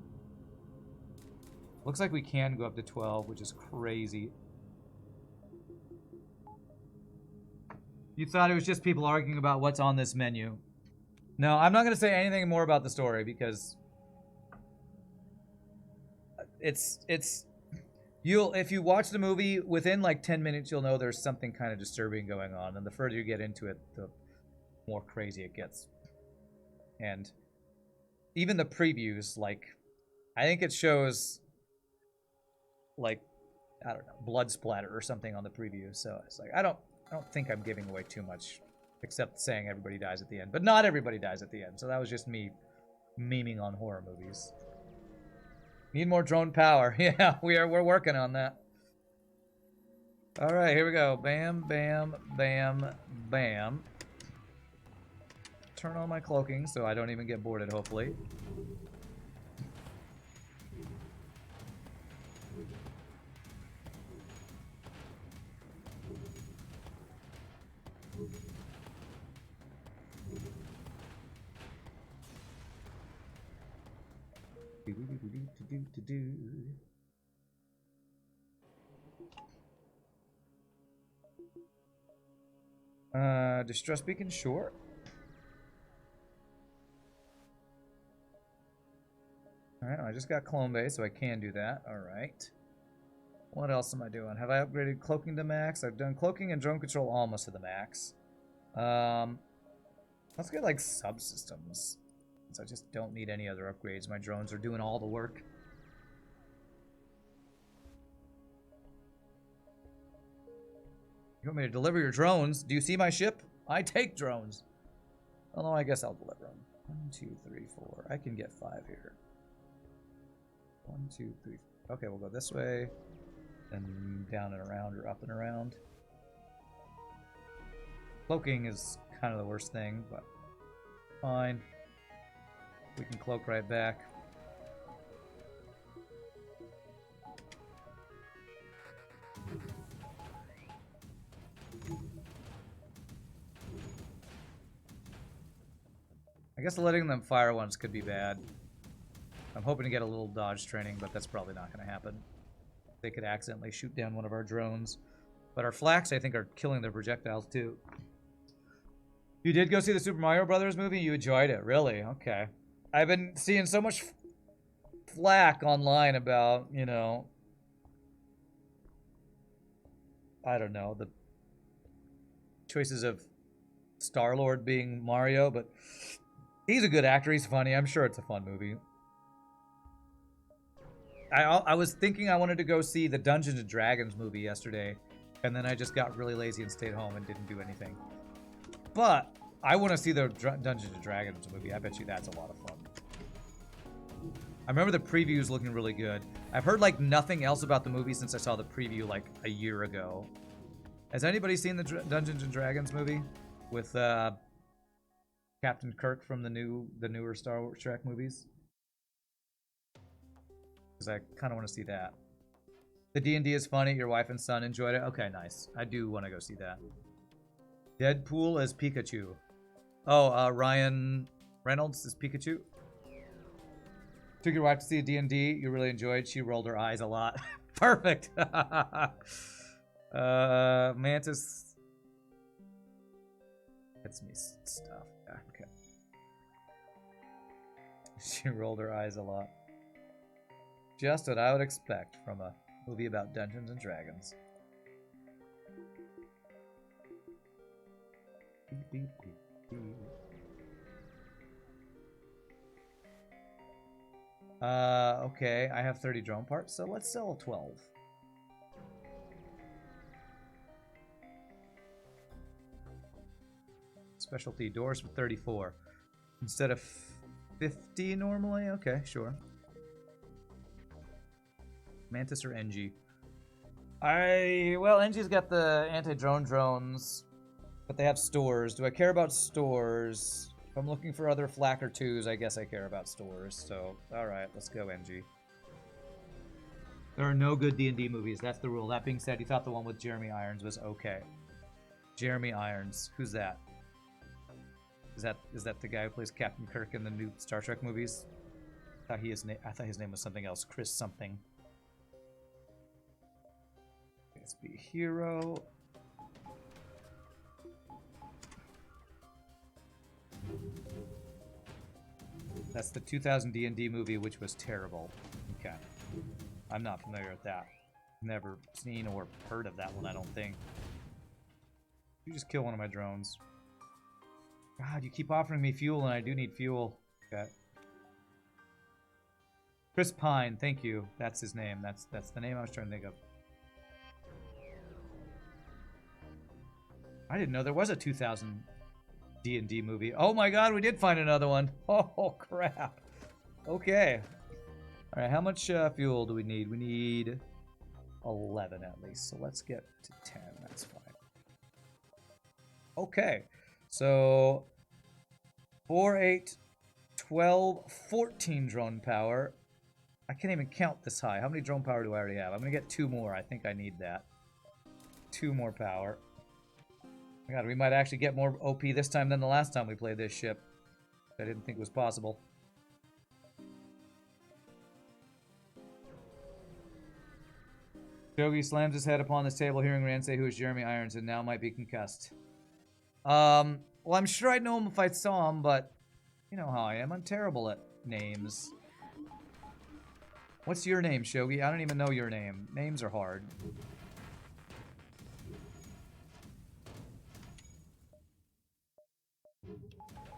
Looks like we can go up to 12, which is crazy. You thought it was just people arguing about what's on this menu. No, I'm not going to say anything more about the story because if you watch the movie, within like 10 minutes, you'll know there's something kind of disturbing going on. And the further you get into it, the more crazy it gets. And even the previews, like, I think it shows, like, I don't know, blood splatter or something on the preview. So it's like, I don't think I'm giving away too much, except saying everybody dies at the end. But not everybody dies at the end. So that was just me memeing on horror movies. Need more drone power. Yeah, we're working on that. All right, here we go. Bam, bam, bam, bam. Turn on my cloaking so I don't even get boarded, hopefully. Distress beacon, sure. Alright, I just got Clone Bay, so I can do that. Alright. What else am I doing? Have I upgraded cloaking to max? I've done cloaking and drone control almost to the max. Let's get like subsystems. So I just don't need any other upgrades. My drones are doing all the work. You want me to deliver your drones? Do you see my ship? I take drones. Oh no, I guess I'll deliver them. 1, 2, 3, 4. I can get 5 here. 1, 2, 3. Okay, we'll go this way. Then down and around or up and around. Cloaking is kind of the worst thing, but fine. We can cloak right back. I guess letting them fire once could be bad. I'm hoping to get a little dodge training, but that's probably not going to happen. They could accidentally shoot down one of our drones. But our flaks, I think, are killing their projectiles, too. You did go see the Super Mario Brothers movie? You enjoyed it? Really? Okay. I've been seeing so much flack online about, you know... I don't know, the choices of Star-Lord being Mario, but... He's a good actor. He's funny. I'm sure it's a fun movie. I was thinking I wanted to go see the Dungeons and Dragons movie yesterday, and then I just got really lazy and stayed home and didn't do anything. But I want to see the Dungeons and Dragons movie. I bet you that's a lot of fun. I remember the previews looking really good. I've heard like nothing else about the movie since I saw the preview like a year ago. Has anybody seen the Dungeons and Dragons movie with Captain Kirk from the newer Star Trek movies? Because I kind of want to see that. The D&D is funny. Your wife and son enjoyed it. Okay, nice. I do want to go see that. Deadpool as Pikachu. Oh, Ryan Reynolds is Pikachu. Took your wife to see a D&D. You really enjoyed. She rolled her eyes a lot. Perfect. Mantis. Gets me stuff. Okay. She rolled her eyes a lot. Just what I would expect from a movie about Dungeons and Dragons. Okay, I have 30 drone parts, so let's sell 12. Specialty doors for 34. Instead of 50 normally? Okay, sure. Mantis or Engi? Well, Engi's got the anti-drone drones, but they have stores. Do I care about stores? If I'm looking for other flak or 2s, I guess I care about stores. So, alright, let's go Engi. There are no good D&D movies. That's the rule. That being said, you thought the one with Jeremy Irons was okay. Jeremy Irons. Who's that? Is that the guy who plays Captain Kirk in the new Star Trek movies? I thought his name was something else. Chris something. Let's be hero. That's the 2000 D&D movie, which was terrible. Okay. I'm not familiar with that. Never seen or heard of that one, I don't think. You just kill one of my drones. God, you keep offering me fuel, and I do need fuel. Okay. Chris Pine, thank you. That's his name. That's the name I was trying to think of. I didn't know there was a 2000 D&D movie. Oh my god, we did find another one. Oh, crap. Okay. Alright, how much fuel do we need? We need 11 at least. So let's get to 10. That's fine. Okay. So 4, 8, 12, 14 drone power. I can't even count this high. How many drone power do I already have? I'm going to get 2 more. I think I need that. 2 more power. Oh my god, we might actually get more OP this time than the last time we played this ship. I didn't think was possible. Shogi slams his head upon this table, hearing Rand say who is Jeremy Irons and now might be concussed. Well, I'm sure I'd know him if I saw him, but you know how I am. I'm terrible at names. What's your name, Shogi? I don't even know your name. Names are hard.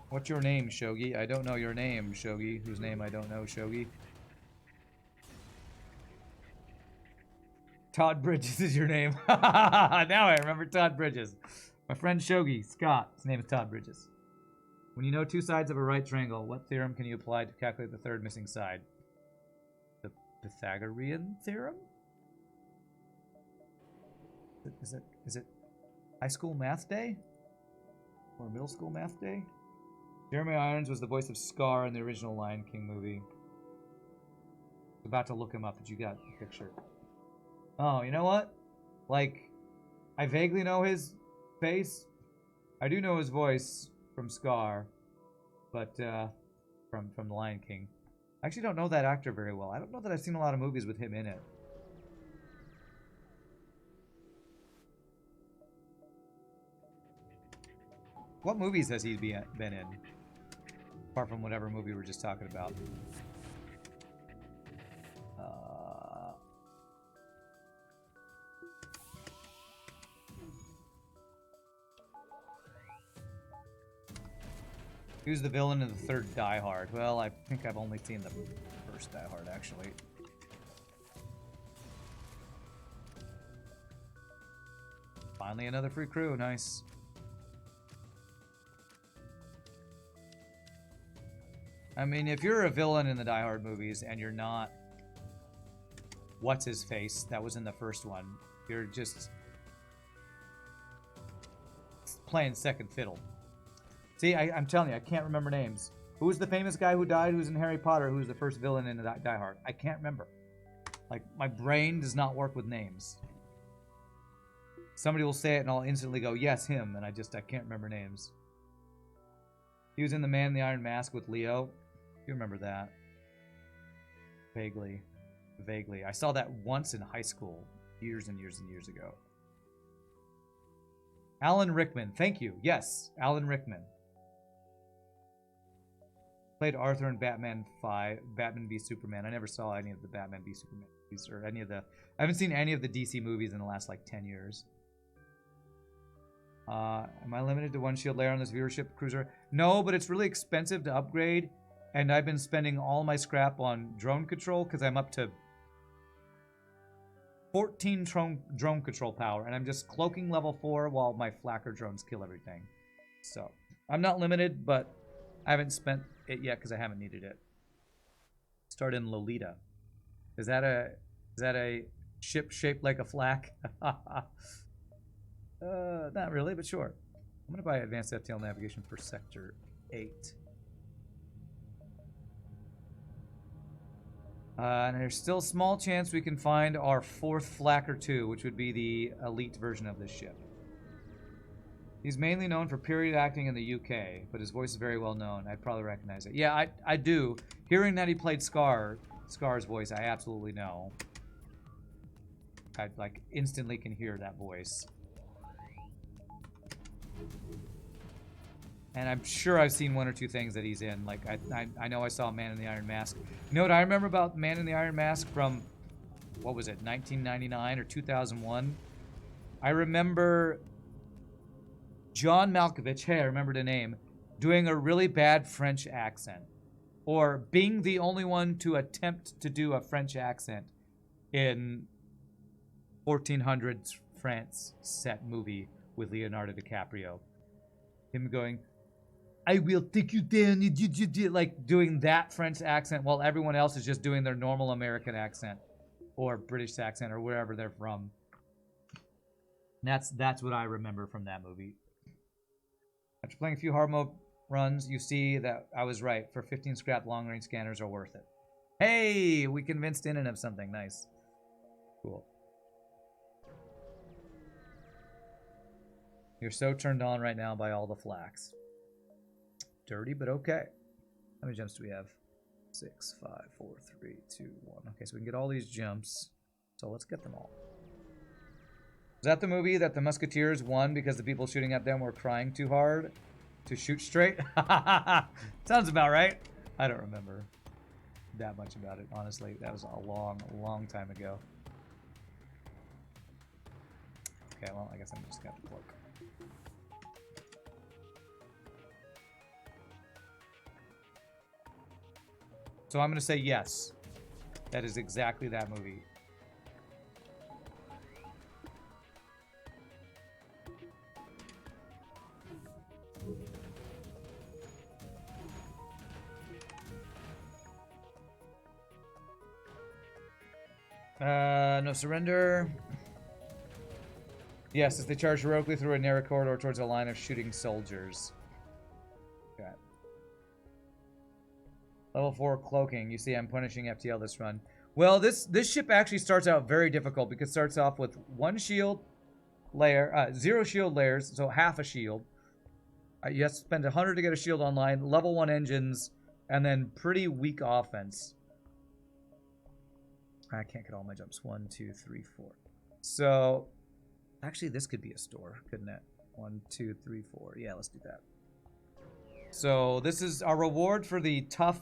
What's your name, Shogi? I don't know your name, Shogi. Whose name I don't know, Shogi. Todd Bridges is your name. Now I remember Todd Bridges. My friend Shogi, Scott. His name is Todd Bridges. When you know two sides of a right triangle, what theorem can you apply to calculate the third missing side? The Pythagorean theorem? Is it high school math day? Or middle school math day? Jeremy Irons was the voice of Scar in the original Lion King movie. I was about to look him up, but you got the picture. Oh, you know what? Like, I vaguely know his face. I do know his voice from Scar, but from the Lion King. I actually don't know that actor very well. I don't know that I've seen a lot of movies with him in it. What movies has he been in? Apart from whatever movie we're just talking about. Who's the villain in the third Die Hard? Well, I think I've only seen the first Die Hard, actually. Finally another free crew, nice. I mean, if you're a villain in the Die Hard movies and you're not... What's-his-face that was in the first one, you're just... playing second fiddle. See, I'm telling you, I can't remember names. Who's the famous guy who died who's in Harry Potter who's the first villain in Die Hard? I can't remember. Like, my brain does not work with names. Somebody will say it and I'll instantly go, yes, him, and I can't remember names. He was in The Man in the Iron Mask with Leo. You remember that? Vaguely. Vaguely. I saw that once in high school, years and years and years ago. Alan Rickman. Thank you. Yes, Alan Rickman. Played Arthur in Batman v Superman. I never saw any of the Batman v Superman movies or any of the... I haven't seen any of the DC movies in the last, like, 10 years. Am I limited to one shield layer on this viewership cruiser? No, but it's really expensive to upgrade, and I've been spending all my scrap on drone control because I'm up to 14 drone control power, and I'm just cloaking level 4 while my flacker drones kill everything. So, I'm not limited, but I haven't spent it yet because I haven't needed it. Start in Lolita. Is that a ship shaped like a flak? Not really, but sure. I'm gonna buy advanced FTL navigation for sector 8. And there's still a small chance we can find our 4th Flak or 2, which would be the elite version of this ship. He's mainly known for period acting in the UK, but his voice is very well known. I'd probably recognize it. Yeah, I do. Hearing that he played Scar's voice, I absolutely know. I, like, instantly can hear that voice. And I'm sure I've seen one or two things that he's in. Like, I know I saw Man in the Iron Mask. You know what I remember about Man in the Iron Mask from, what was it, 1999 or 2001? I remember John Malkovich, hey, I remember the name, doing a really bad French accent. Or being the only one to attempt to do a French accent in 1400s France set movie with Leonardo DiCaprio. Him going, I will take you down, like doing that French accent while everyone else is just doing their normal American accent or British accent or wherever they're from. And that's what I remember from that movie. After playing a few hard mode runs, you see that I was right. For 15 scrap, long-range scanners are worth it. Hey, we convinced Inan of something. Nice. Cool. You're so turned on right now by all the flaks. Dirty, but okay. How many jumps do we have? 6, 5, 4, 3, 2, 1. Okay, so we can get all these jumps. So let's get them all. Was that the movie that the Musketeers won because the people shooting at them were crying too hard to shoot straight? Sounds about right. I don't remember that much about it, honestly. That was a long, long time ago. Okay, well, I guess I'm just gonna have to cloak. So I'm going to say yes. That is exactly that movie. No surrender. Yes, as they charge heroically through a narrow corridor towards a line of shooting soldiers. Okay. Level 4 cloaking. You see, I'm punishing FTL this run. Well, this ship actually starts out very difficult because it starts off with 1 shield layer, 0 shield layers, so half a shield. You have to spend 100 to get a shield online, level 1 engines, and then pretty weak offense. I can't get all my jumps. 1, 2, 3, 4. So, actually, this could be a store, couldn't it? 1, 2, 3, 4. Yeah, let's do that. So, this is our reward for the tough,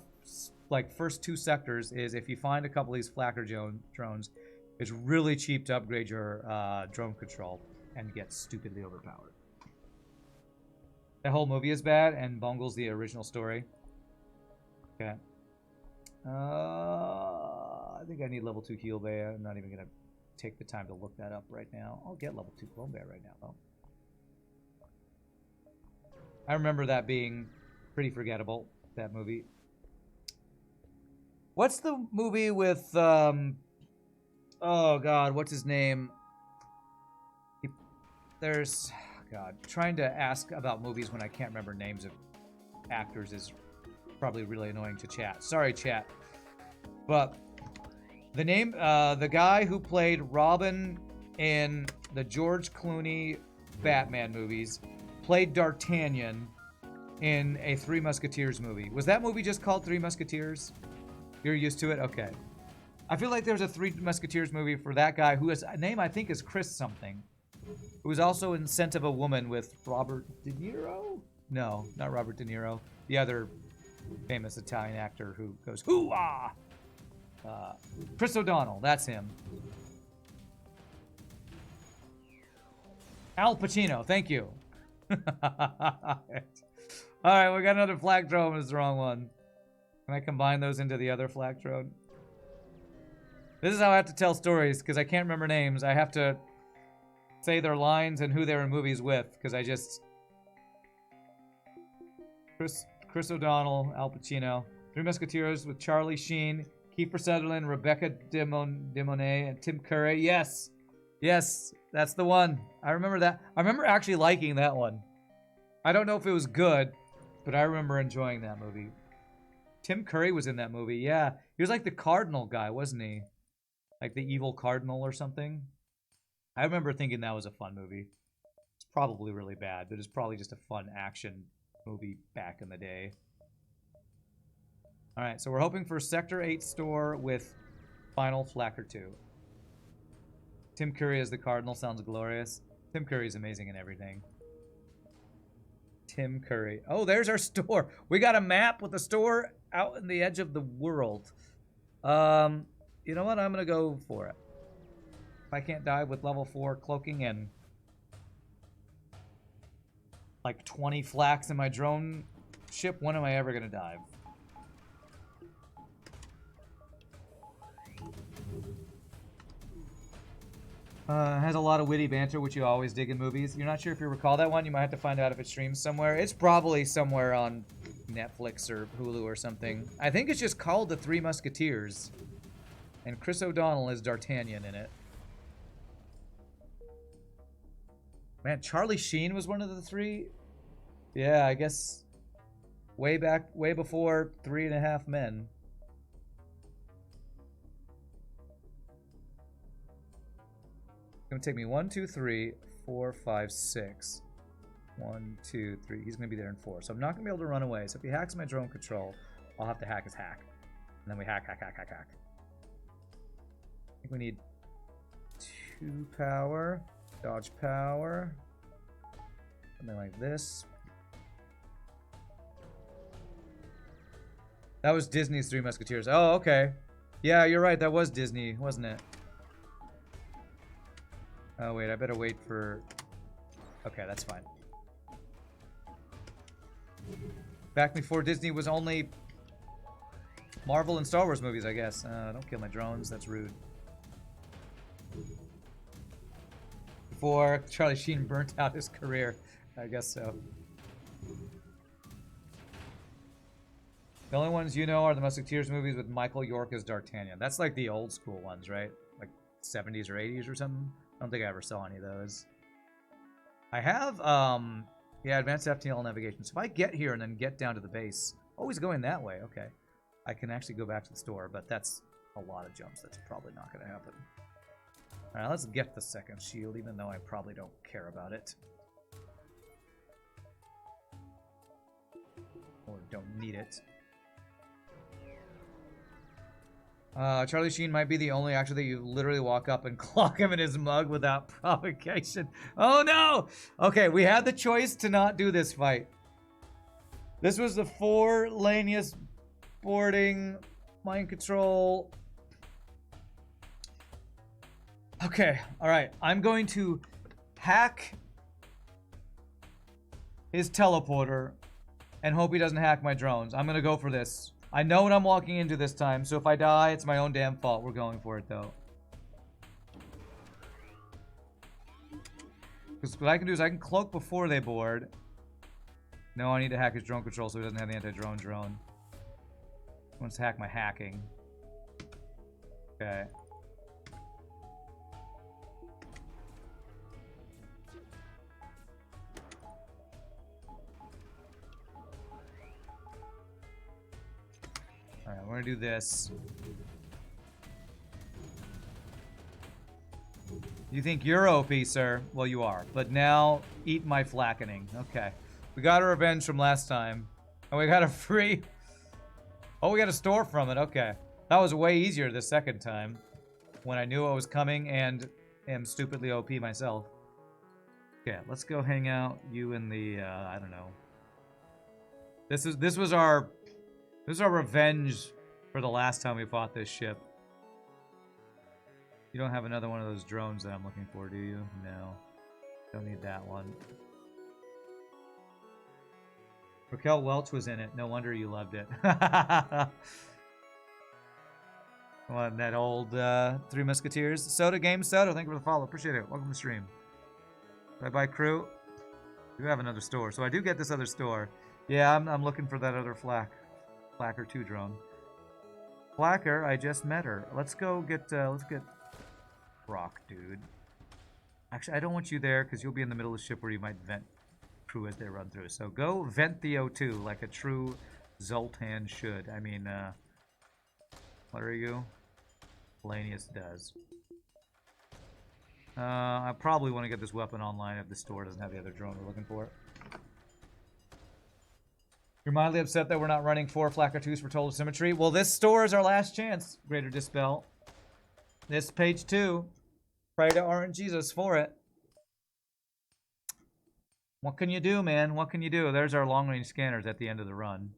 like, first 2 sectors is if you find a couple of these flacker drones, it's really cheap to upgrade your drone control and get stupidly overpowered. The whole movie is bad and bungles the original story. Okay. I think I need level 2 heal bay. I'm not even going to take the time to look that up right now. I'll get level 2 clone bay right now, though. I remember that being pretty forgettable, that movie. What's the movie with, oh god, what's his name? There's, god, trying to ask about movies when I can't remember names of actors is probably really annoying to chat. Sorry, chat. But the name, the guy who played Robin in the George Clooney Batman movies played D'Artagnan in a Three Musketeers movie. Was that movie just called Three Musketeers? You're used to it? Okay. I feel like there's a Three Musketeers movie for that guy who his name I think is Chris something. Who was also in Scent of a Woman with Robert De Niro? No, not Robert De Niro. The other famous Italian actor who goes, hoo-ah! Chris O'Donnell, that's him. Al Pacino, thank you. Alright, we got another flak drone. It's the wrong one. Can I combine those into the other flak drone? This is how I have to tell stories, because I can't remember names. I have to say their lines and who they're in movies with, because I just... Chris O'Donnell, Al Pacino. Three Musketeers with Charlie Sheen, Kiefer Sutherland, Rebecca De Mornay, and Tim Curry. Yes! Yes, that's the one. I remember that. I remember actually liking that one. I don't know if it was good, but I remember enjoying that movie. Tim Curry was in that movie, yeah. He was like the cardinal guy, wasn't he? Like the evil cardinal or something. I remember thinking that was a fun movie. It's probably really bad, but it's probably just a fun action movie back in the day. Alright, so we're hoping for Sector 8 store with Final Flacker 2. Tim Curry as the Cardinal sounds glorious. Tim Curry's amazing in everything. Tim Curry. Oh, there's our store. We got a map with a store out in the edge of the world. You know what? I'm going to go for it. If I can't die with level 4 cloaking and like 20 flaks in my drone ship, when am I ever going to dive? Has a lot of witty banter, which you always dig in movies. You're not sure if you recall that one? You might have to find out if it streams somewhere. It's probably somewhere on Netflix or Hulu or something. I think it's just called The Three Musketeers. And Chris O'Donnell is D'Artagnan in it. Man, Charlie Sheen was one of the three? Yeah, I guess way back, way before 3.5 Men. It's gonna take me 1, 2, 3, 4, 5, 6. 1, 2, 3. He's gonna be there in 4. So I'm not gonna be able to run away. So if he hacks my drone control, I'll have to hack his hack. And then we hack. I think we need 2 power, dodge power, something like this. That was Disney's Three Musketeers. Oh, okay. Yeah, you're right. That was Disney, wasn't it? Oh, wait. I better wait for... Okay, that's fine. Back before Disney was only Marvel and Star Wars movies, I guess. Don't kill my drones. That's rude. Before Charlie Sheen burnt out his career. I guess so. The only ones you know are the Musketeers movies with Michael York as D'Artagnan. That's like the old school ones, right? Like 70s or 80s or something. I don't think I ever saw any of those. I have, yeah, advanced FTL navigation. So if I get here and then get down to the base, always going that way, okay. I can actually go back to the store, but that's a lot of jumps. That's probably not going to happen. All right, let's get the second shield, even though I probably don't care about it. Or don't need it. Charlie Sheen might be the only actor that you literally walk up and clock him in his mug without provocation. Oh no! Okay, we had the choice to not do this fight. This was the 4 laniest boarding, mind control. Okay, alright. I'm going to hack his teleporter and hope he doesn't hack my drones. I'm gonna go for this. I know what I'm walking into this time, so if I die, it's my own damn fault. We're going for it, though. Because what I can do is I can cloak before they board. No, I need to hack his drone control so he doesn't have the anti-drone drone. He wants to hack my hacking. Okay. Alright, we're gonna do this. You think you're OP, sir? Well, you are. But now, eat my flackening. Okay. We got a revenge from last time. And we got a free... Oh, we got a store from it. Okay. That was way easier the second time. When I knew what was coming and am stupidly OP myself. Okay, let's go hang out. You and the, I don't know. This was our revenge for the last time we fought this ship. You don't have another one of those drones that I'm looking for, do you? No. Don't need that one. Raquel Welch was in it. No wonder you loved it. What, that old Three Musketeers? Soda Game Soda, thank you for the follow. Appreciate it. Welcome to the stream. Bye-bye, crew. We do have another store, so I do get this other store. Yeah, I'm looking for that other Flacker 2 drone. Flacker, I just met her. Let's get Rock, dude. Actually, I don't want you there because you'll be in the middle of the ship where you might vent crew as they run through. So go vent the O2 like a true Zoltan should. I mean, what are you? Lanius does. I probably want to get this weapon online if the store doesn't have the other drone we're looking for. You're mildly upset that we're not running 4 Flacker 2s for total symmetry. Well, this store is our last chance, Greater Dispel. This page 2. Pray to RNGesus us for it. What can you do, man? What can you do? There's our long-range scanners at the end of the run.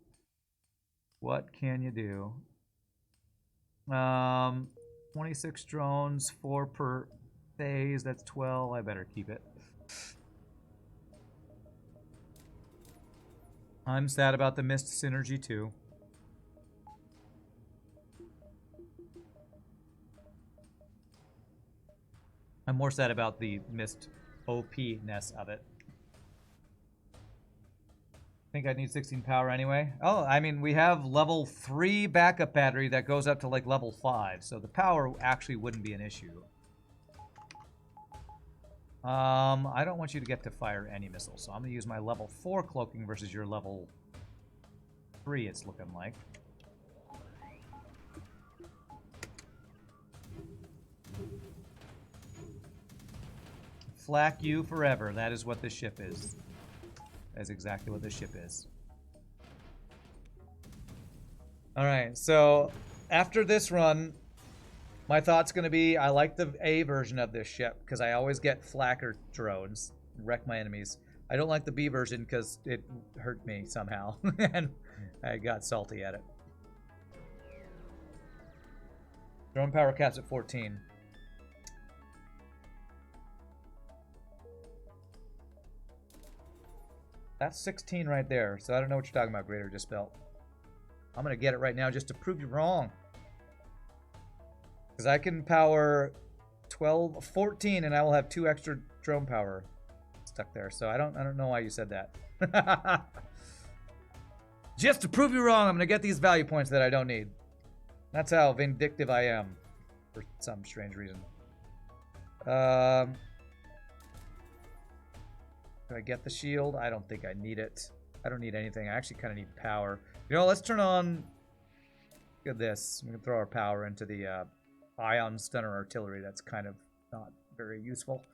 What can you do? 26 drones, 4 per phase. That's 12. I better keep it. I'm sad about the missed synergy too. I'm more sad about the missed OP-ness of it. I think I need 16 power anyway. Oh, I mean, we have level 3 backup battery that goes up to like level 5, so the power actually wouldn't be an issue. I don't want you to get to fire any missiles, so I'm going to use my level 4 cloaking versus your level 3, it's looking like. Flak you forever. That is what this ship is. That's exactly what this ship is. Alright, so after this run, my thought's going to be, I like the A version of this ship, because I always get flacker drones, wreck my enemies. I don't like the B version, because it hurt me somehow, and I got salty at it. Drone power cap's at 14. That's 16 right there, so I don't know what you're talking about, Greater Dispel. I'm going to get it right now just to prove you wrong. Because I can power 14 and I will have 2 extra drone power stuck there. So I don't know why you said that. Just to prove you wrong, I'm going to get these value points that I don't need. That's how vindictive I am. For some strange reason. Do I get the shield? I don't think I need it. I don't need anything. I actually kind of need power. You know, let's turn on... Look at this. We can throw our power into the ion stunner artillery. That's kind of not very useful.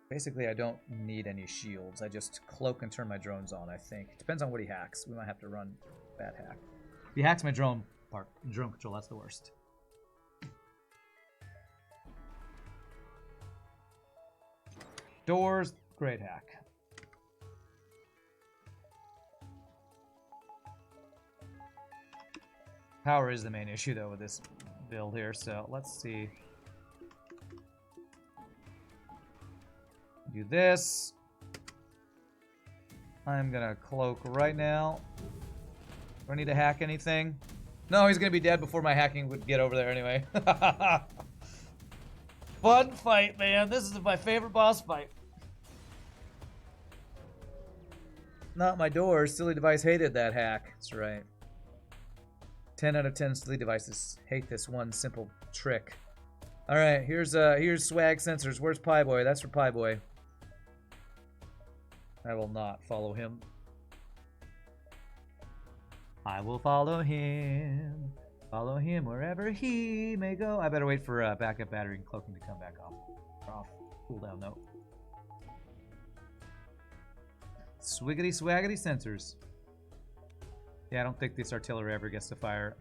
Basically, I don't need any shields. I just cloak and turn my drones on, I think. It depends on what he hacks. We might have to run that hack. If he hacks my drone control, that's the worst. Doors, great hack. Power is the main issue, though, with this build here, so let's see. Do this. I'm gonna cloak right now. Do I need to hack anything? No, he's gonna be dead before my hacking would get over there anyway. Fun fight, man. This is my favorite boss fight. Not my doors. Silly device hated that hack. That's right. 10 out of 10 silly devices hate this one simple trick. All right, here's swag sensors. Where's Pie Boy? That's for Pie Boy. I will not follow him. I will follow him. Follow him wherever he may go. I better wait for backup battery and cloaking to come back off cooldown though. Swiggity swaggity sensors. Yeah, I don't think this artillery ever gets to fire.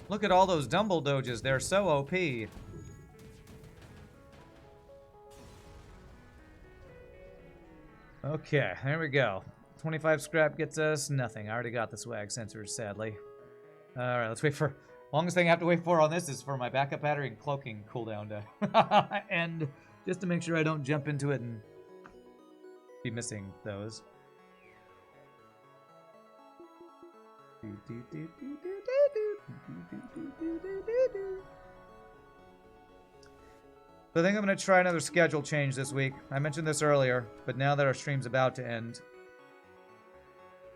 Look at all those Dumble Doges. They're so OP. Okay, there we go. 25 scrap gets us nothing. I already got the swag sensors, sadly. Alright, let's wait for... Longest thing I have to wait for on this is for my backup battery and cloaking cooldown to end. Just to make sure I don't jump into it and be missing those. So I think I'm going to try another schedule change this week. I mentioned this earlier, but now that our stream's about to end,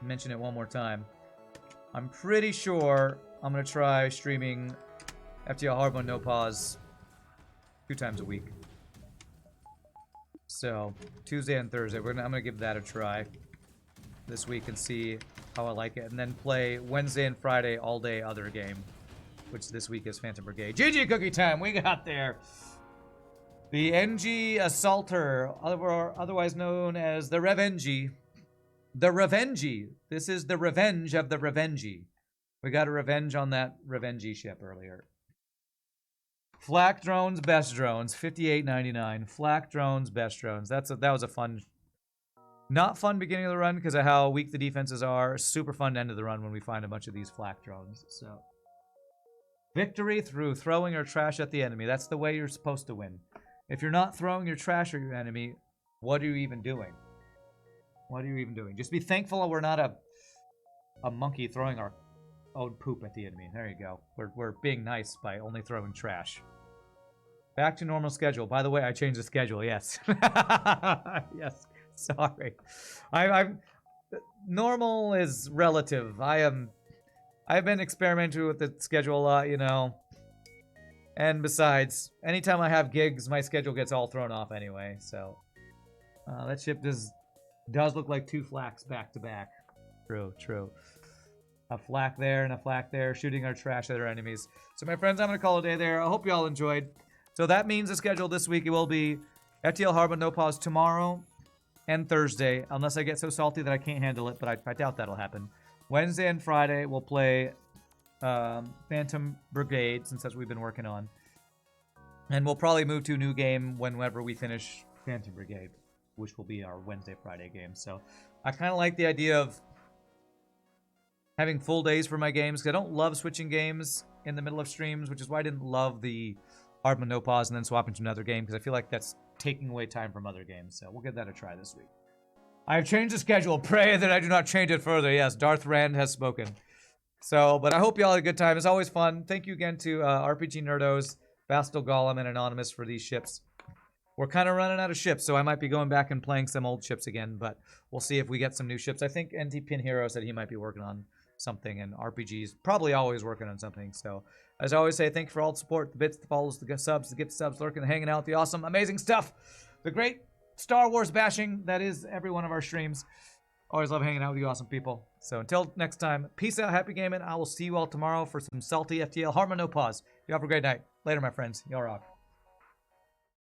I'll mention it one more time. I'm pretty sure I'm going to try streaming FTL Hard on No Pause 2 times a week. So, Tuesday and Thursday, I'm going to give that a try this week and see how I like it. And then play Wednesday and Friday all day other game, which this week is Phantom Brigade. GG Cookie Time, we got there. The Engi Assaulter, otherwise known as the Rev-Engi. The Rev-Engi. This is the revenge of the Rev-Engi. We got a revenge on that Rev-Engi ship earlier. Flak drones, best drones, $58.99. Flak drones, best drones. That was a fun, not fun beginning of the run because of how weak the defenses are. Super fun end of the run when we find a bunch of these flak drones. So, victory through throwing your trash at the enemy. That's the way you're supposed to win. If you're not throwing your trash at your enemy, what are you even doing? What are you even doing? Just be thankful we're not a monkey throwing our own poop at the enemy. There you go. We're being nice by only throwing trash. Back to normal schedule. By the way, I changed the schedule. Yes. Yes. Sorry. I'm normal is relative. I've been experimenting with the schedule a lot, you know. And besides, anytime I have gigs, my schedule gets all thrown off anyway. So that ship does look like 2 flaks back to back. True. A flak there and a flak there, shooting our trash at our enemies. So my friends, I'm going to call it a day there. I hope you all enjoyed. So that means the schedule this week, it will be FTL Hard with No Pause tomorrow and Thursday, unless I get so salty that I can't handle it, but I doubt that'll happen. Wednesday and Friday, we'll play Phantom Brigade, since that's what we've been working on. And we'll probably move to a new game whenever we finish Phantom Brigade. which will be our Wednesday, Friday game. So I kind of like the idea of having full days for my games, because I don't love switching games in the middle of streams, which is why I didn't love the Hard with no pause and then swapping to another game, because I feel like that's taking away time from other games. So we'll give that a try this week. I have changed the schedule. Pray that I do not change it further. Yes, Darth Rand has spoken. So, but I hope you all had a good time. It's always fun. Thank you again to RPG Nerdos, Vastal Golem, and Anonymous for these ships. We're kind of running out of ships, so I might be going back and playing some old ships again, but we'll see if we get some new ships. I think NT Pin Hero said he might be working on something, and RPG's probably always working on something. So, as I always say, thank you for all the support, the bits, the follows, the subs, the gift subs, lurking, hanging out, the awesome, amazing stuff, the great Star Wars bashing that is every one of our streams. Always love hanging out with you awesome people. So until next time, peace out, happy gaming. I will see you all tomorrow for some salty FTL Hard with no pause. You have a great night. Later, my friends. Y'all rock.